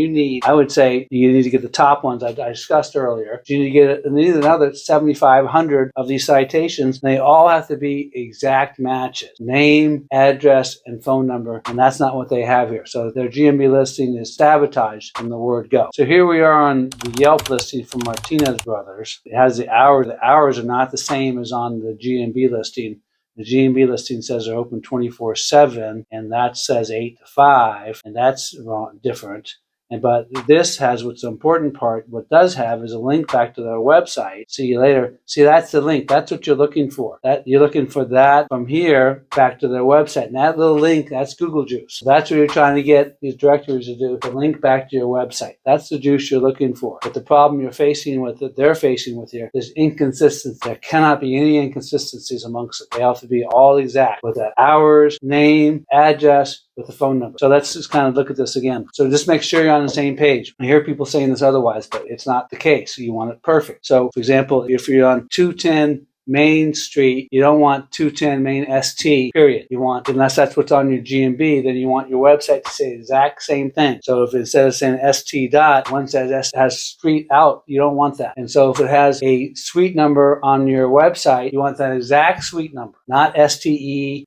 Speaker 1: I would say you need to get the top ones I discussed earlier. You need to get another 7,500 of these citations, and they all have to be exact matches. Name, address, and phone number, and that's not what they have here. So their GMB listing is sabotaged from the word go. So here we are on the Yelp listing from Martinez Brothers. It has the hours. The hours are not the same as on the GMB listing. The GMB listing says they're open 24/7, and that says 8 to 5, and that's different. But this has what's the important part. What does have is a link back to their website. See you later. See, that's the link. That's what you're looking for. You're looking for that from here back to their website. And that little link, that's Google juice. So that's what you're trying to get these directories to do, to link back to your website. That's the juice you're looking for. But the problem they're facing with here is inconsistency. There cannot be any inconsistencies amongst it. They have to be all exact with the hours, name, address, with the phone number. So let's just kind of look at this again. So just make sure you're on the same page. I hear people saying this otherwise, but it's not the case. You want it perfect. So for example, if you're on 210 Main Street, you don't want 210 Main ST, period. You want, unless that's what's on your GMB, then you want your website to say the exact same thing. So if instead of saying ST dot, one says has street out, you don't want that. And so if it has a suite number on your website, you want that exact suite number, not STE,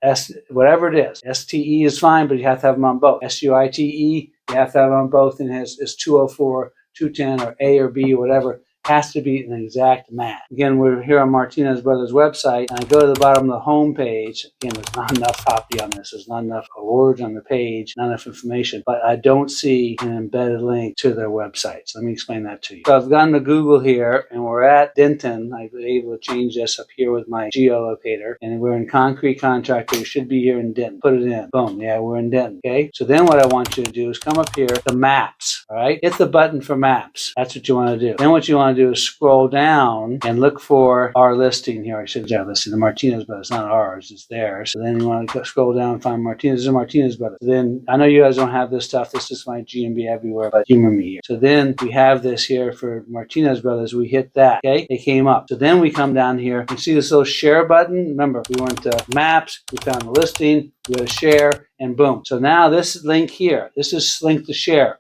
Speaker 1: whatever it is. STE is fine, but you have to have them on both. SUITE, you have to have them on both, and it's 204, 210, or A or B or whatever. Has to be an exact match. Again, we're here on Martinez Brothers website, and I go to the bottom of the home page. Again, there's not enough copy on this. There's not enough words on the page, not enough information, but I don't see an embedded link to their website. So let me explain that to you. So I've gone to Google here, and we're at Denton. I was able to change this up here with my geolocator, and we're in Concrete Contractor. We should be here in Denton. Put it in. Boom. Yeah, we're in Denton. Okay. So then what I want you to do is come up here to Maps. All right. Hit the button for Maps. That's what you want to do. Then what you want want to do is scroll down and look for our listing here. I should have listed the Martinez Brothers, not ours, it's theirs. So then you want to scroll down and find Martinez and Martinez Brothers. So then I know you guys don't have this stuff. This is my GMB everywhere, but humor me here. So then we have this here for Martinez Brothers. We hit that. Okay, it came up. So then we come down here. You see this little share button? Remember, we went to maps, we found the listing, we go to share, and boom. So now this link here, this is link to share.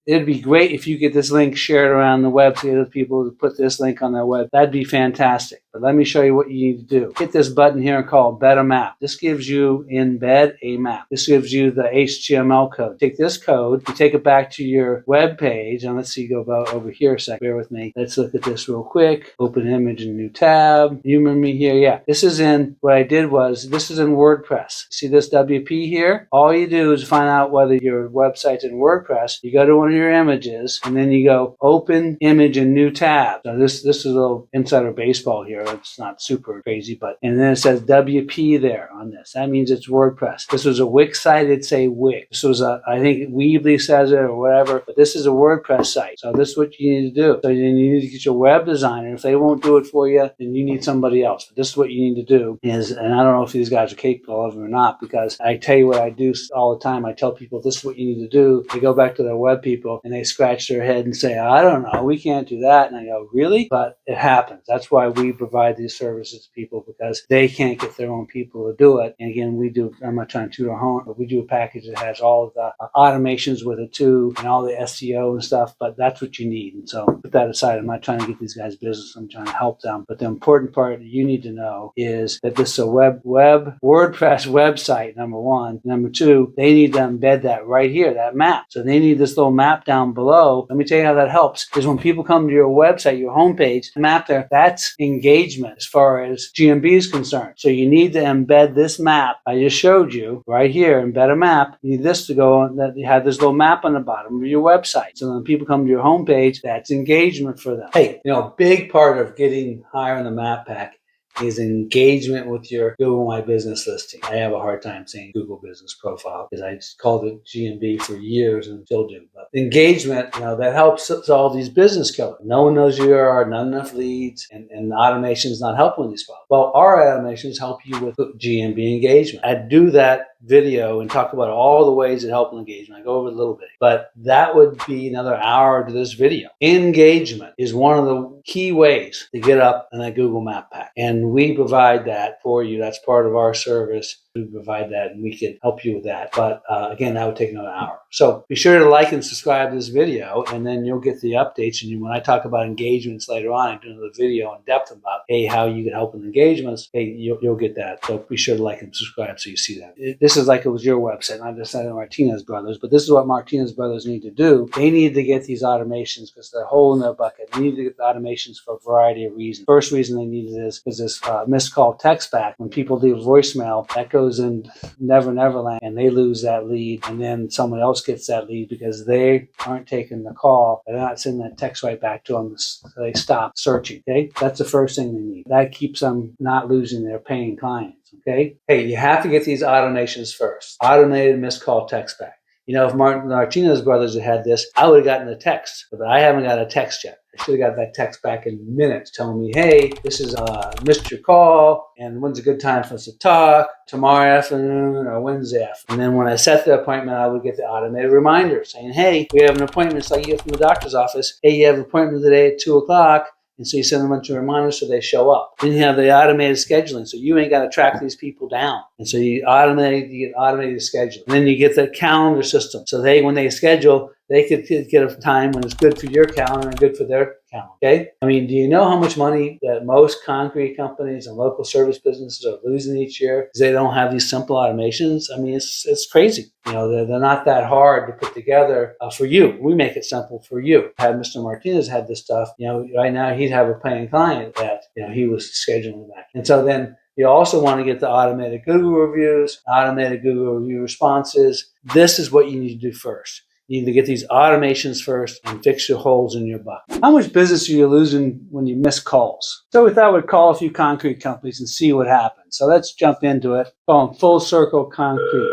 Speaker 1: It'd be great if you get this link shared around the web to other people to put this link on their web. That'd be fantastic. But let me show you what you need to do. Hit this button here called Embed a Map. This gives you embed a map. This gives you the HTML code. Take this code, you take it back to your web page, and let's see, go about over here a sec. Bear with me. Let's look at this real quick. Open image in a new tab. You remember me here? Yeah. This is in, what I did was, this is in WordPress. See this WP here? All you do is find out whether your website's in WordPress. You go to one of your images, and then you go open image in new tab. So this is a little insider baseball here. It's not super crazy, but, and then it says WP there on this. That means it's WordPress. This was a Wix site, it'd say Wix. This was a, I think Weebly says it or whatever, but this is a WordPress site. So this is what you need to do. So then you need to get your web designer. If they won't do it for you, then you need somebody else. But this is what you need to do is, and I don't know if these guys are capable of it or not, because I tell you what I do all the time. I tell people this is what you need to do. They go back to their web people and they scratch their head and say, I don't know, we can't do that. And I go, really? But it happens. That's why we provide these services to people, because they can't get their own people to do it. And again, we do, I'm not trying to toot our horn, but we do a package that has all of the automations with it too, and all the SEO and stuff, but that's what you need. And so put that aside. I'm not trying to get these guys business. I'm trying to help them. But the important part that you need to know is that this is a WordPress website, number one. Number two, they need to embed that right here, that map. So they need this little map down below. Let me tell you how that helps. Is when people come to your website, your homepage, the map there, that's engagement as far as GMB is concerned. So you need to embed this map I just showed you right here, embed a map. You need this to go on, that you have this little map on the bottom of your website. So when people come to your homepage, that's engagement for them. Hey, a big part of getting higher on the map pack is engagement with your Google My Business listing. I have a hard time saying Google Business Profile because I just called it GMB for years and still do. But engagement, that helps solve these business killers. No one knows who you are, not enough leads, and automation is not helping these problems. Well, our automations help you with GMB engagement. I do that video and talk about all the ways that help engagement. I go over it a little bit, but that would be another hour to this video. Engagement is one of the key ways to get up in that Google Map Pack, and we provide that for you. That's part of our service. We provide that, and we can help you with that. But again, that would take another hour. So be sure to like and subscribe to this video, and then you'll get the updates. And when I talk about engagements later on, I do another video in depth about, hey, how you can help with engagements. Hey, you'll get that. So be sure to like and subscribe so you see that. This is like it was your website, not just Martinez Brothers, but this is what Martinez Brothers need to do. They need to get these automations because they're a hole in their bucket. They need to get the automations for a variety of reasons. First reason they need this is this missed call text back. When people leave voicemail, that goes in Neverland, and they lose that lead, and then someone else gets that lead because they aren't taking the call. They're not sending that text right back to them, so they stop searching. Okay, that's the first thing they need. That keeps them not losing their paying clients. Okay, hey, you have to get these automations first. Automated missed call text back. If Martinez Brothers had this, I would have gotten a text, but I haven't got a text yet. I should have got that text back in minutes telling me, hey, this is missed your call, and when's a good time for us to talk? Tomorrow afternoon or Wednesday afternoon. And then when I set the appointment, I would get the automated reminder saying, hey, we have an appointment. It's like you get from the doctor's office. Hey, you have an appointment today at 2 o'clock. And so you send them a bunch of reminders so they show up. Then you have the automated scheduling, so you ain't got to track these people down. And so you get automated scheduling. And then you get the calendar system. So when they schedule, they could get a time when it's good for your calendar and good for their calendar. Okay? Do you know how much money that most concrete companies and local service businesses are losing each year because they don't have these simple automations? It's crazy. They're not that hard to put together for you. We make it simple for you. Had Mr. Martinez had this stuff, right now he'd have a paying client that, he was scheduling that. And so then you also want to get the automated Google reviews, automated Google review responses. This is what you need to do first. You need to get these automations first and fix your holes in your bucket. How much business are you losing when you miss calls? So we thought we'd call a few concrete companies and see what happens. So let's jump into it. Going full circle concrete.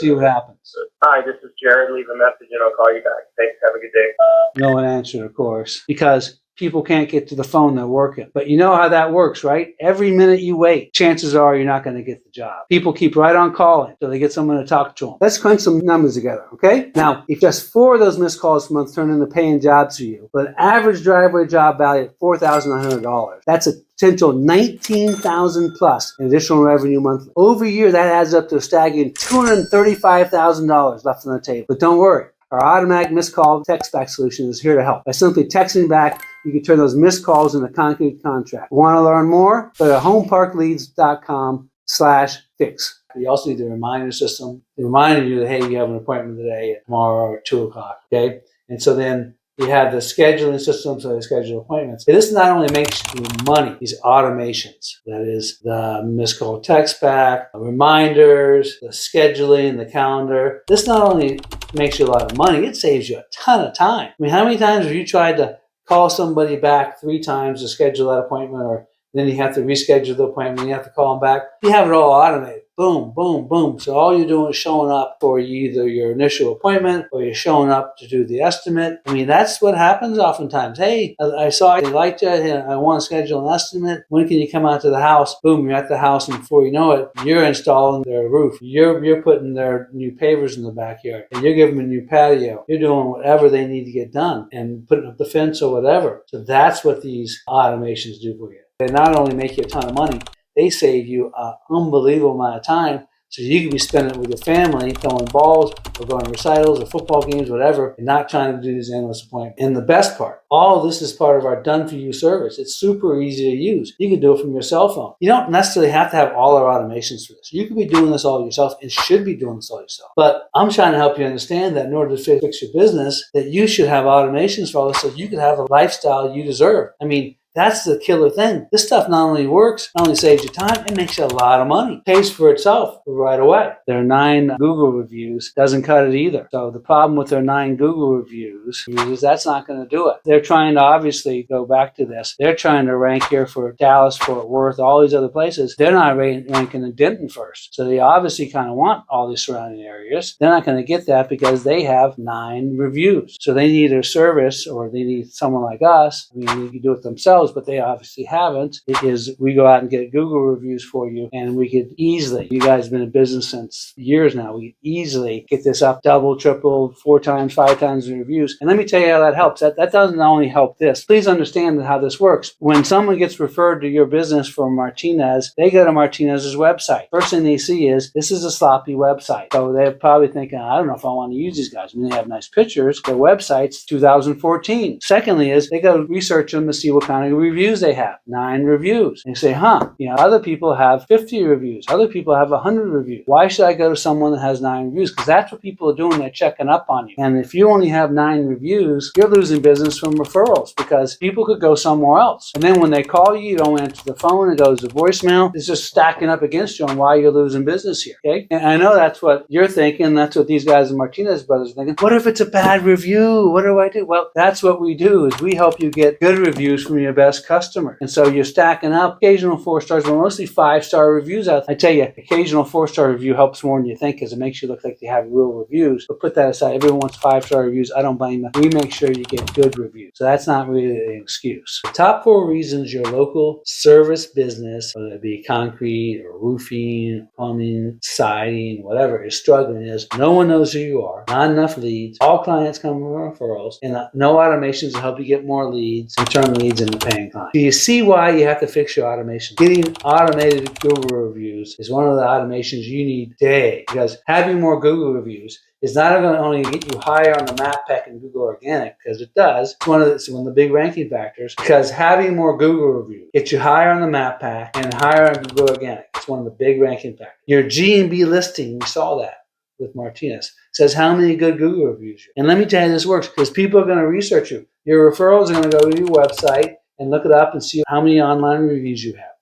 Speaker 1: See what happens.
Speaker 3: Hi, this is Jared. Leave a message and I'll call you back. Thanks. Have a good day.
Speaker 1: No one answered, of course, because people can't get to the phone, they're working. But you know how that works, right? Every minute you wait, chances are you're not going to get the job. People keep right on calling until they get someone to talk to them. Let's crunch some numbers together, okay? Now, if just 4 of those missed calls per month turn into paying jobs for you, with an average driveway job value at $4,900, that's a potential $19,000 plus in additional revenue monthly. Over a year, that adds up to a staggering $235,000 left on the table. But don't worry. Our automatic missed call text back solution is here to help. By simply texting back, you can turn those missed calls into concrete contract. Want to learn more? Go to homeparkleads.com/fix. You also need the reminder system, reminding you that, hey, you have an appointment today, tomorrow at 2 o'clock, okay? And so then you have the scheduling system, so they schedule appointments. And this not only makes you money, these automations, that is the missed call text back, reminders, the scheduling, the calendar. This not only makes you a lot of money, it saves you a ton of time. I mean, how many times have you tried to call somebody back 3 times to schedule that appointment, or then you have to reschedule the appointment, you have to call them back? You have it all automated. Boom, boom, boom. So all you're doing is showing up for either your initial appointment or you're showing up to do the estimate. I mean, that's what happens oftentimes. Hey, I saw you liked it. I want to schedule an estimate. When can you come out to the house? Boom, you're at the house, and before you know it, you're installing their roof. You're putting their new pavers in the backyard, and you're giving them a new patio. You're doing whatever they need to get done and putting up the fence or whatever. So that's what these automations do for you. They not only make you a ton of money, they save you an unbelievable amount of time, so you can be spending it with your family, throwing balls or going to recitals or football games, whatever, and not trying to do these endless appointments. And the best part, all of this is part of our done-for-you service. It's super easy to use. You can do it from your cell phone. You don't necessarily have to have all our automations for this. You can be doing this all yourself and should be doing this all yourself. But I'm trying to help you understand that in order to fix your business, that you should have automations for all this so you can have the lifestyle you deserve. I mean, that's the killer thing. This stuff not only works, not only saves you time, it makes you a lot of money. Pays for itself right away. Their 9 Google reviews doesn't cut it either. So the problem with their 9 Google reviews is that's not going to do it. They're trying to obviously go back to this. They're trying to rank here for Dallas, Fort Worth, all these other places. They're not ranking in Denton first. So they obviously kind of want all these surrounding areas. They're not going to get that because they have 9 reviews. So they need a service, or they need someone like us. I mean, they can do it themselves, but they obviously haven't. It is, we go out and get Google reviews for you, and we could easily, you guys have been in business since years now, we could easily get this up double, triple, 4 times, 5 times in reviews. And let me tell you how that helps. That doesn't only help this. Please understand how this works. When someone gets referred to your business from Martinez, they go to Martinez's website. First thing they see is, this is a sloppy website. So they're probably thinking, I don't know if I want to use these guys. I mean, they have nice pictures. Their website's 2014. Secondly is, they go research them to see what kind of reviews they have. 9 reviews. And you say, other people have 50 reviews. Other people have 100 reviews. Why should I go to someone that has 9 reviews? Because that's what people are doing. They're checking up on you. And if you only have 9 reviews, you're losing business from referrals, because people could go somewhere else. And then when they call you, you don't answer the phone. It goes to voicemail. It's just stacking up against you on why you're losing business here. Okay? And I know that's what you're thinking. That's what these guys in Martinez Brothers are thinking. What if it's a bad review? What do I do? Well, that's what we do, is we help you get good reviews from your best customer. And so you're stacking up occasional 4 stars, but mostly 5-star reviews out. I tell you, occasional 4-star review helps more than you think, because it makes you look like you have real reviews. But put that aside. Everyone wants 5-star reviews. I don't blame them. We make sure you get good reviews. So that's not really an excuse. The top 4 reasons your local service business, whether it be concrete or roofing, plumbing, siding, whatever, is struggling is: no one knows who you are, not enough leads, all clients come from referrals, and no automations to help you get more leads and turn leads into paying clients. Do you see why you have to fix your automation? Getting automated Google reviews is one of the automations you need today, because having more Google reviews is not going to only get you higher on the map pack in Google Organic, because it does. It's one of the big ranking factors, because having more Google reviews gets you higher on the map pack and higher on Google Organic. It's one of the big ranking factors. Your G&B listing, we saw that with Martinez, says how many good Google reviews you have. And let me tell you, this works because people are going to research you. Your referrals are going to go to your website and look it up and see how many online reviews you have.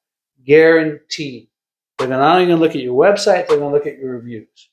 Speaker 1: Guaranteed. They're not only going to look at your website, they're going to look at your reviews.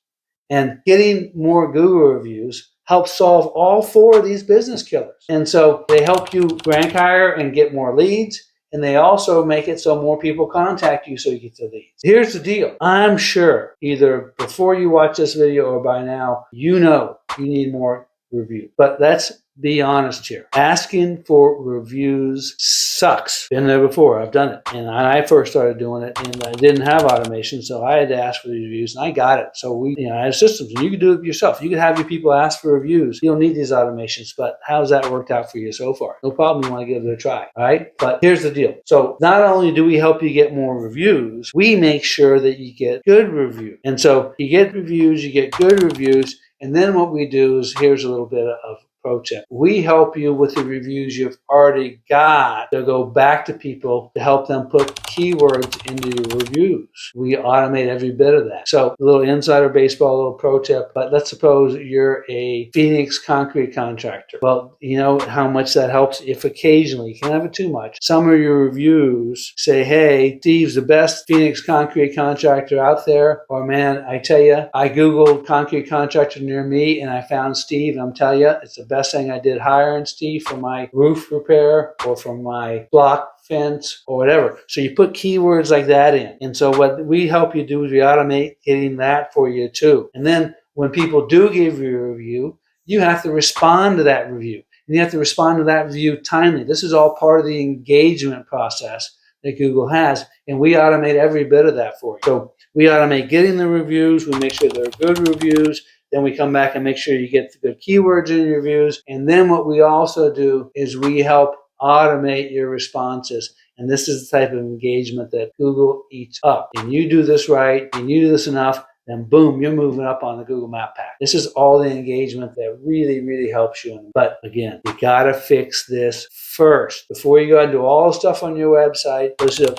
Speaker 1: And getting more Google reviews helps solve all 4 of these business killers. And so they help you rank higher and get more leads, And they also make it so more people contact you so you get the leads. Here's the deal. I'm sure either before you watch this video or by now, you know you need more reviews. But let's be honest here. Asking for reviews sucks. Been there before. I've done it. And I first started doing it and I didn't have automation, so I had to ask for the reviews and I got it. So I had systems and you can do it yourself. You can have your people ask for reviews. You don't need these automations, but how's that worked out for you so far? No problem. You want to give it a try. All right. But here's the deal. So not only do we help you get more reviews, we make sure that you get good reviews. And so you get reviews, you get good reviews. And then what we do is, here's a little bit of pro tip. We help you with the reviews you've already got to go back to people to help them put keywords into your reviews. We automate every bit of that. So a little insider baseball, a little pro tip, but let's suppose you're a Phoenix concrete contractor. Well, you know how much that helps if occasionally, you can't have it too much, some of your reviews say, hey, Steve's the best Phoenix concrete contractor out there. Or man, I tell you, I Googled concrete contractor near me and I found Steve, and I'm telling you, it's the best thing I did hiring Steve for my roof repair or for my block fence or whatever. So you put keywords like that in. And so what we help you do is we automate getting that for you too. And then when people do give you a review, you have to respond to that review. And you have to respond to that review timely. This is all part of the engagement process that Google has. And we automate every bit of that for you. So we automate getting the reviews. We make sure they're good reviews. Then we come back and make sure you get the good keywords in your reviews. And then what we also do is we help automate your responses. And this is the type of engagement that Google eats up. And you do this right, and you do this enough, then boom, you're moving up on the Google Map Pack. This is all the engagement that really, really helps you. But again, you gotta fix this first. Before you go and do all the stuff on your website,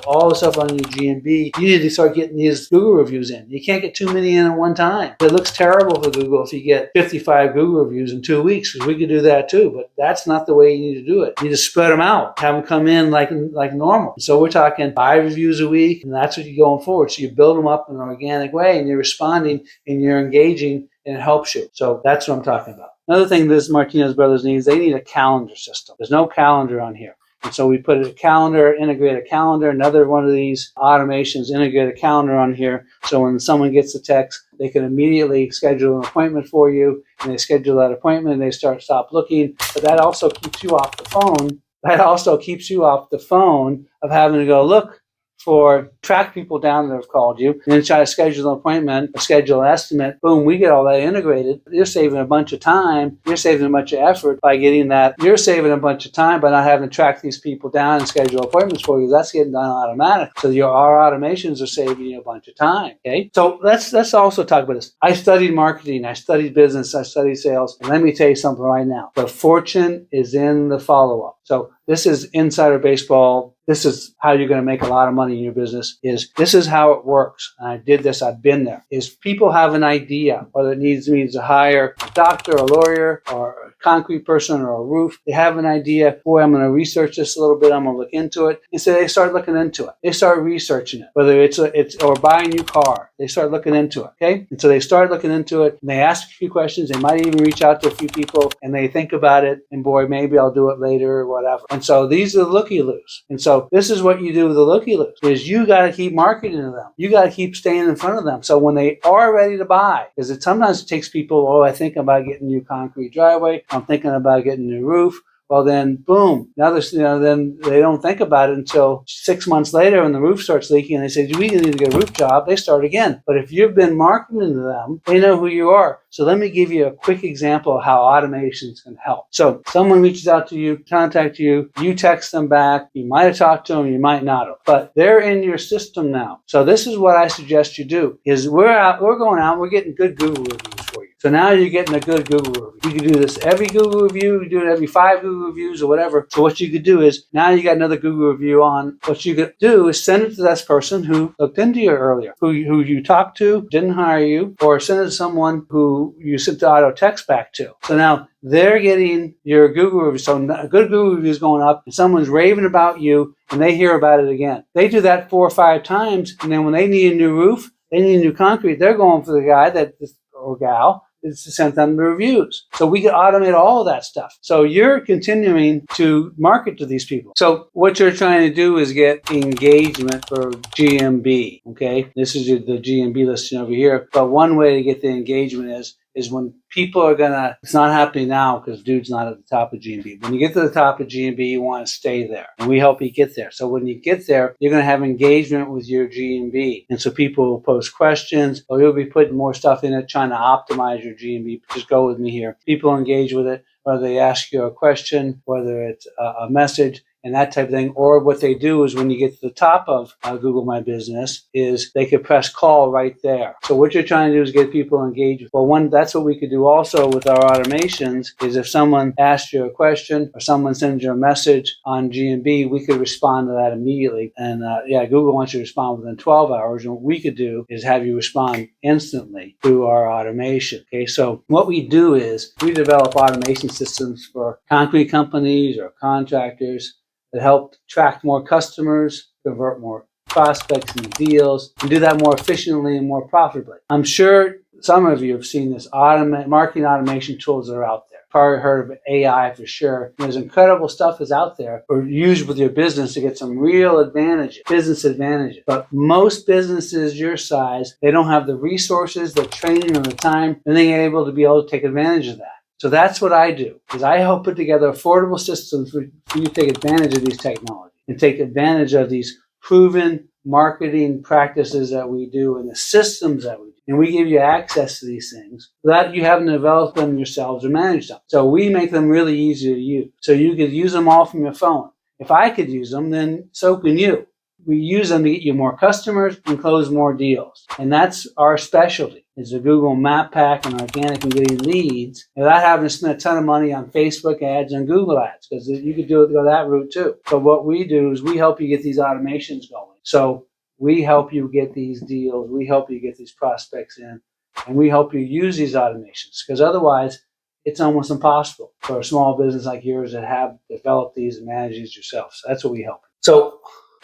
Speaker 1: all the stuff on your GMB, you need to start getting these Google reviews in. You can't get too many in at one time. It looks terrible for Google if you get 55 Google reviews in 2 weeks, because we could do that too, but that's not the way you need to do it. You need to spread them out, have them come in like normal. So we're talking 5 reviews a week, and that's what you're going forward. So you build them up in an organic way, and you're responding, and you're engaging, and it helps you. So that's what I'm talking about. Another thing this Martinez Brothers needs, they need a calendar system. There's no calendar on here. And so we put a calendar, integrate a calendar, another one of these automations, integrate a calendar on here. So when someone gets a text, they can immediately schedule an appointment for you, and they schedule that appointment and they stop looking. But that also keeps you off the phone. That also keeps you off the phone of having to go look for track people down that have called you and then try to schedule an appointment or schedule an estimate. Boom, we get all that integrated. You're saving a bunch of time. You're saving a bunch of effort by getting that. You're saving a bunch of time by not having to track these people down and schedule appointments for you. That's getting done automatic. So our automations are saving you a bunch of time. Okay. So let's also talk about this. I studied marketing. I studied business. I studied sales. And let me tell you something right now. The fortune is in the follow-up. So this is insider baseball. This is how you're going to make a lot of money in your business. This is how it works. And I did this. I've been there. Is people have an idea whether it needs to hire a doctor, a lawyer, or a concrete person, or a roof. They have an idea. Boy, I'm going to research this a little bit. I'm going to look into it. And so they start looking into it. They start researching it. Whether it's or buy a new car, they start looking into it. Okay. And so they start looking into it, and they ask a few questions. They might even reach out to a few people, and they think about it. And boy, maybe I'll do it later or whatever. And so these are the looky-loos. And so this is what you do with the looky-loos, is you got to keep marketing to them. You got to keep staying in front of them. So when they are ready to buy, because sometimes it takes people, I think about getting a new concrete driveway. I'm thinking about getting a new roof. Well, then, boom. Now, then they don't think about it until 6 months later when the roof starts leaking and they say, we need to get a roof job. They start again. But if you've been marketing to them, they know who you are. So let me give you a quick example of how automations can help. So someone reaches out to you, contact you, you text them back. You might have talked to them, you might not have. But they're in your system now. So this is what I suggest you do, is we're going out, we're getting good Google reviews for you. So now you're getting a good Google review. You can do this every Google review. You do it every 5 Google reviews or whatever. So what you could do is now you got another Google review on. What you could do is send it to this person who looked into you earlier, who you talked to, didn't hire you, or send it to someone who you sent the auto text back to. So now they're getting your Google review. So a good Google review is going up, and someone's raving about you, and they hear about it again. They do that 4 or 5 times, and then when they need a new roof, they need new concrete, they're going for the guy or gal is to send them the reviews. So we can automate all of that stuff. So you're continuing to market to these people. So what you're trying to do is get engagement for GMB. Okay, this is the GMB listing over here. But one way to get the engagement is when people are gonna, it's not happening now because dude's not at the top of GMB. When you get to the top of GMB, you want to stay there. And we help you get there. So when you get there, you're gonna have engagement with your GMB. And so people will post questions, or you'll be putting more stuff in it, trying to optimize your GMB. Just go with me here. People engage with it, whether they ask you a question, whether it's a message, and that type of thing. Or what they do is when you get to the top of Google My Business is they could press call right there. So what you're trying to do is get people engaged. Well, that's what we could do also with our automations is if someone asks you a question or someone sends you a message on GMB, we could respond to that immediately. And Google wants you to respond within 12 hours. And what we could do is have you respond instantly through our automation. Okay, so what we do is we develop automation systems for concrete companies or contractors that help attract more customers, convert more prospects into deals, and do that more efficiently and more profitably. I'm sure some of you have seen this marketing automation tools that are out there. Probably heard of AI for sure. There's incredible stuff that's out there or used with your business to get some real advantages, business advantages. But most businesses your size, they don't have the resources, the training, or the time, and they ain't able to take advantage of that. So that's what I do, is I help put together affordable systems for you to take advantage of these technologies and take advantage of these proven marketing practices that we do and the systems that we do. And we give you access to these things without you having to develop them yourselves or manage them. So we make them really easy to use. So you could use them all from your phone. If I could use them, then so can you. We use them to get you more customers and close more deals. And that's our specialty, is the Google Map Pack and organic and getting leads without having to spend a ton of money on Facebook ads and Google ads, because you could go that route too. But what we do is we help you get these automations going. So we help you get these deals, we help you get these prospects in, and we help you use these automations, because otherwise it's almost impossible for a small business like yours that have developed these and manage these yourself. So that's what we help. So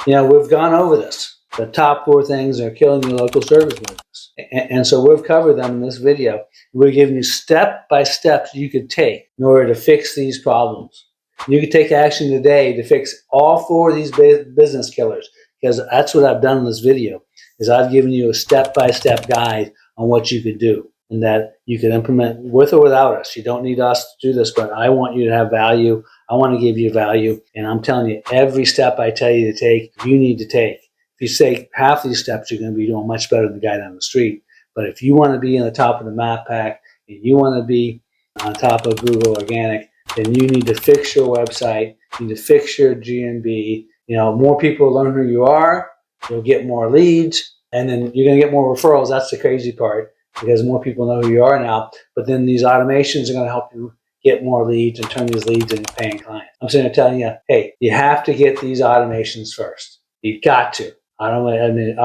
Speaker 1: we've gone over this. The top 4 things that are killing your local service business. And so we've covered them in this video. We're giving you step-by-steps you could take in order to fix these problems. You could take action today to fix all 4 of these business killers, because that's what I've done in this video, is I've given you a step-by-step guide on what you could do and that you can implement with or without us. You don't need us to do this, but I want you to have value. I want to give you value, and I'm telling you, every step I tell you to take, you need to take. If you take half these steps, you're going to be doing much better than the guy down the street. But if you want to be in the top of the map pack and you want to be on top of Google Organic, then you need to fix your website. You need to fix your GMB. More people learn who you are, you'll get more leads, and then you're going to get more referrals. That's the crazy part, because more people know who you are now. But then these automations are going to help you get more leads and turn these leads into paying clients. I'm sitting there telling you, hey, you have to get these automations first. You've got to. Automated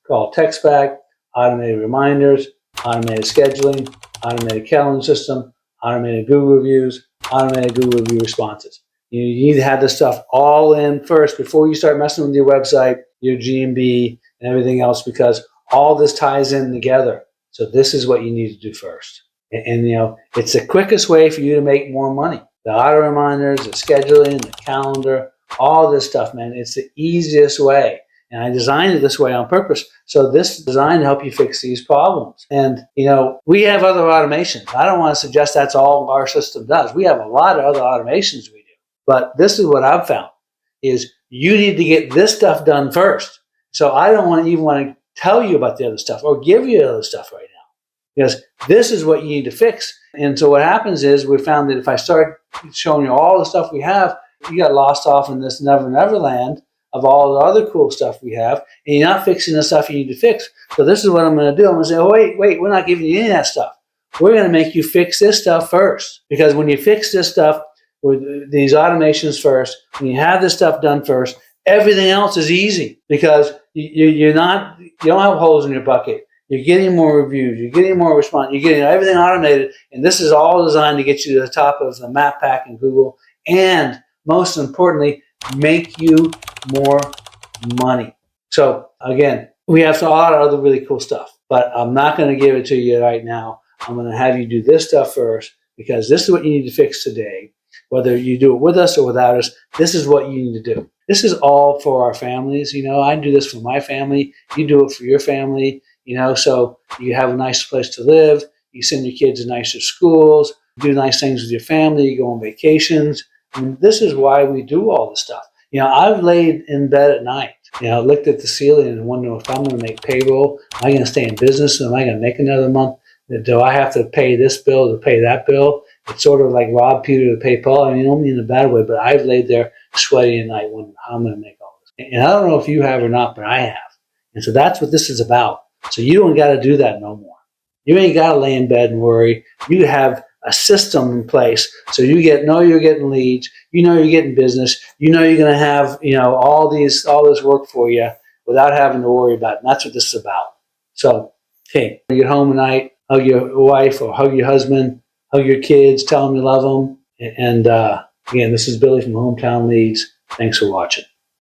Speaker 1: call text back, automated reminders, automated scheduling, automated calendar system, automated Google reviews, automated Google review responses. You need to have this stuff all in first before you start messing with your website, your GMB, and everything else, because all this ties in together. So this is what you need to do first. And it's the quickest way for you to make more money. The auto reminders, the scheduling, the calendar, all this stuff, man, it's the easiest way. And I designed it this way on purpose. So this is designed to help you fix these problems. And, we have other automations. I don't want to suggest that's all our system does. We have a lot of other automations we do. But this is what I've found, is you need to get this stuff done first. So I don't even want to tell you about the other stuff or give you the other stuff right now, because this is what you need to fix. And so what happens is we found that if I start showing you all the stuff we have, you got lost off in this never land of all the other cool stuff we have, and you're not fixing the stuff you need to fix. So this is what I'm going to do. I'm going to say, oh, wait, we're not giving you any of that stuff. We're going to make you fix this stuff first. Because when you fix this stuff with these automations first, when you have this stuff done first, everything else is easy, because you don't have holes in your bucket. You're getting more reviews. You're getting more response. You're getting everything automated. And this is all designed to get you to the top of the map pack in Google. And most importantly, make you more money. So again, we have a lot of other really cool stuff, but I'm not going to give it to you right now. I'm going to have you do this stuff first because this is what you need to fix today. Whether you do it with us or without us, this is what you need to do. This is all for our families. I do this for my family. You do it for your family, so you have a nice place to live. You send your kids to nicer schools, do nice things with your family, you go on vacations. And this is why we do all this stuff. I've laid in bed at night, looked at the ceiling and wondered if I'm going to make payroll. Am I going to stay in business? Am I going to make another month? Do I have to pay this bill to pay that bill? It's sort of like rob Peter to pay Paul. I don't mean in a bad way, but I've laid there sweating at night wondering how I'm going to make all this. And I don't know if you have or not, but I have. And so that's what this is about. So you don't got to do that no more. You ain't got to lay in bed and worry. You have a system in place. So you're getting leads. You're getting business. You're going to have, all this work for you without having to worry about it. And that's what this is about. So, hey, when you get home tonight, hug your wife or hug your husband, hug your kids, tell them you love them. And again, this is Billy from Hometown Leads. Thanks for watching.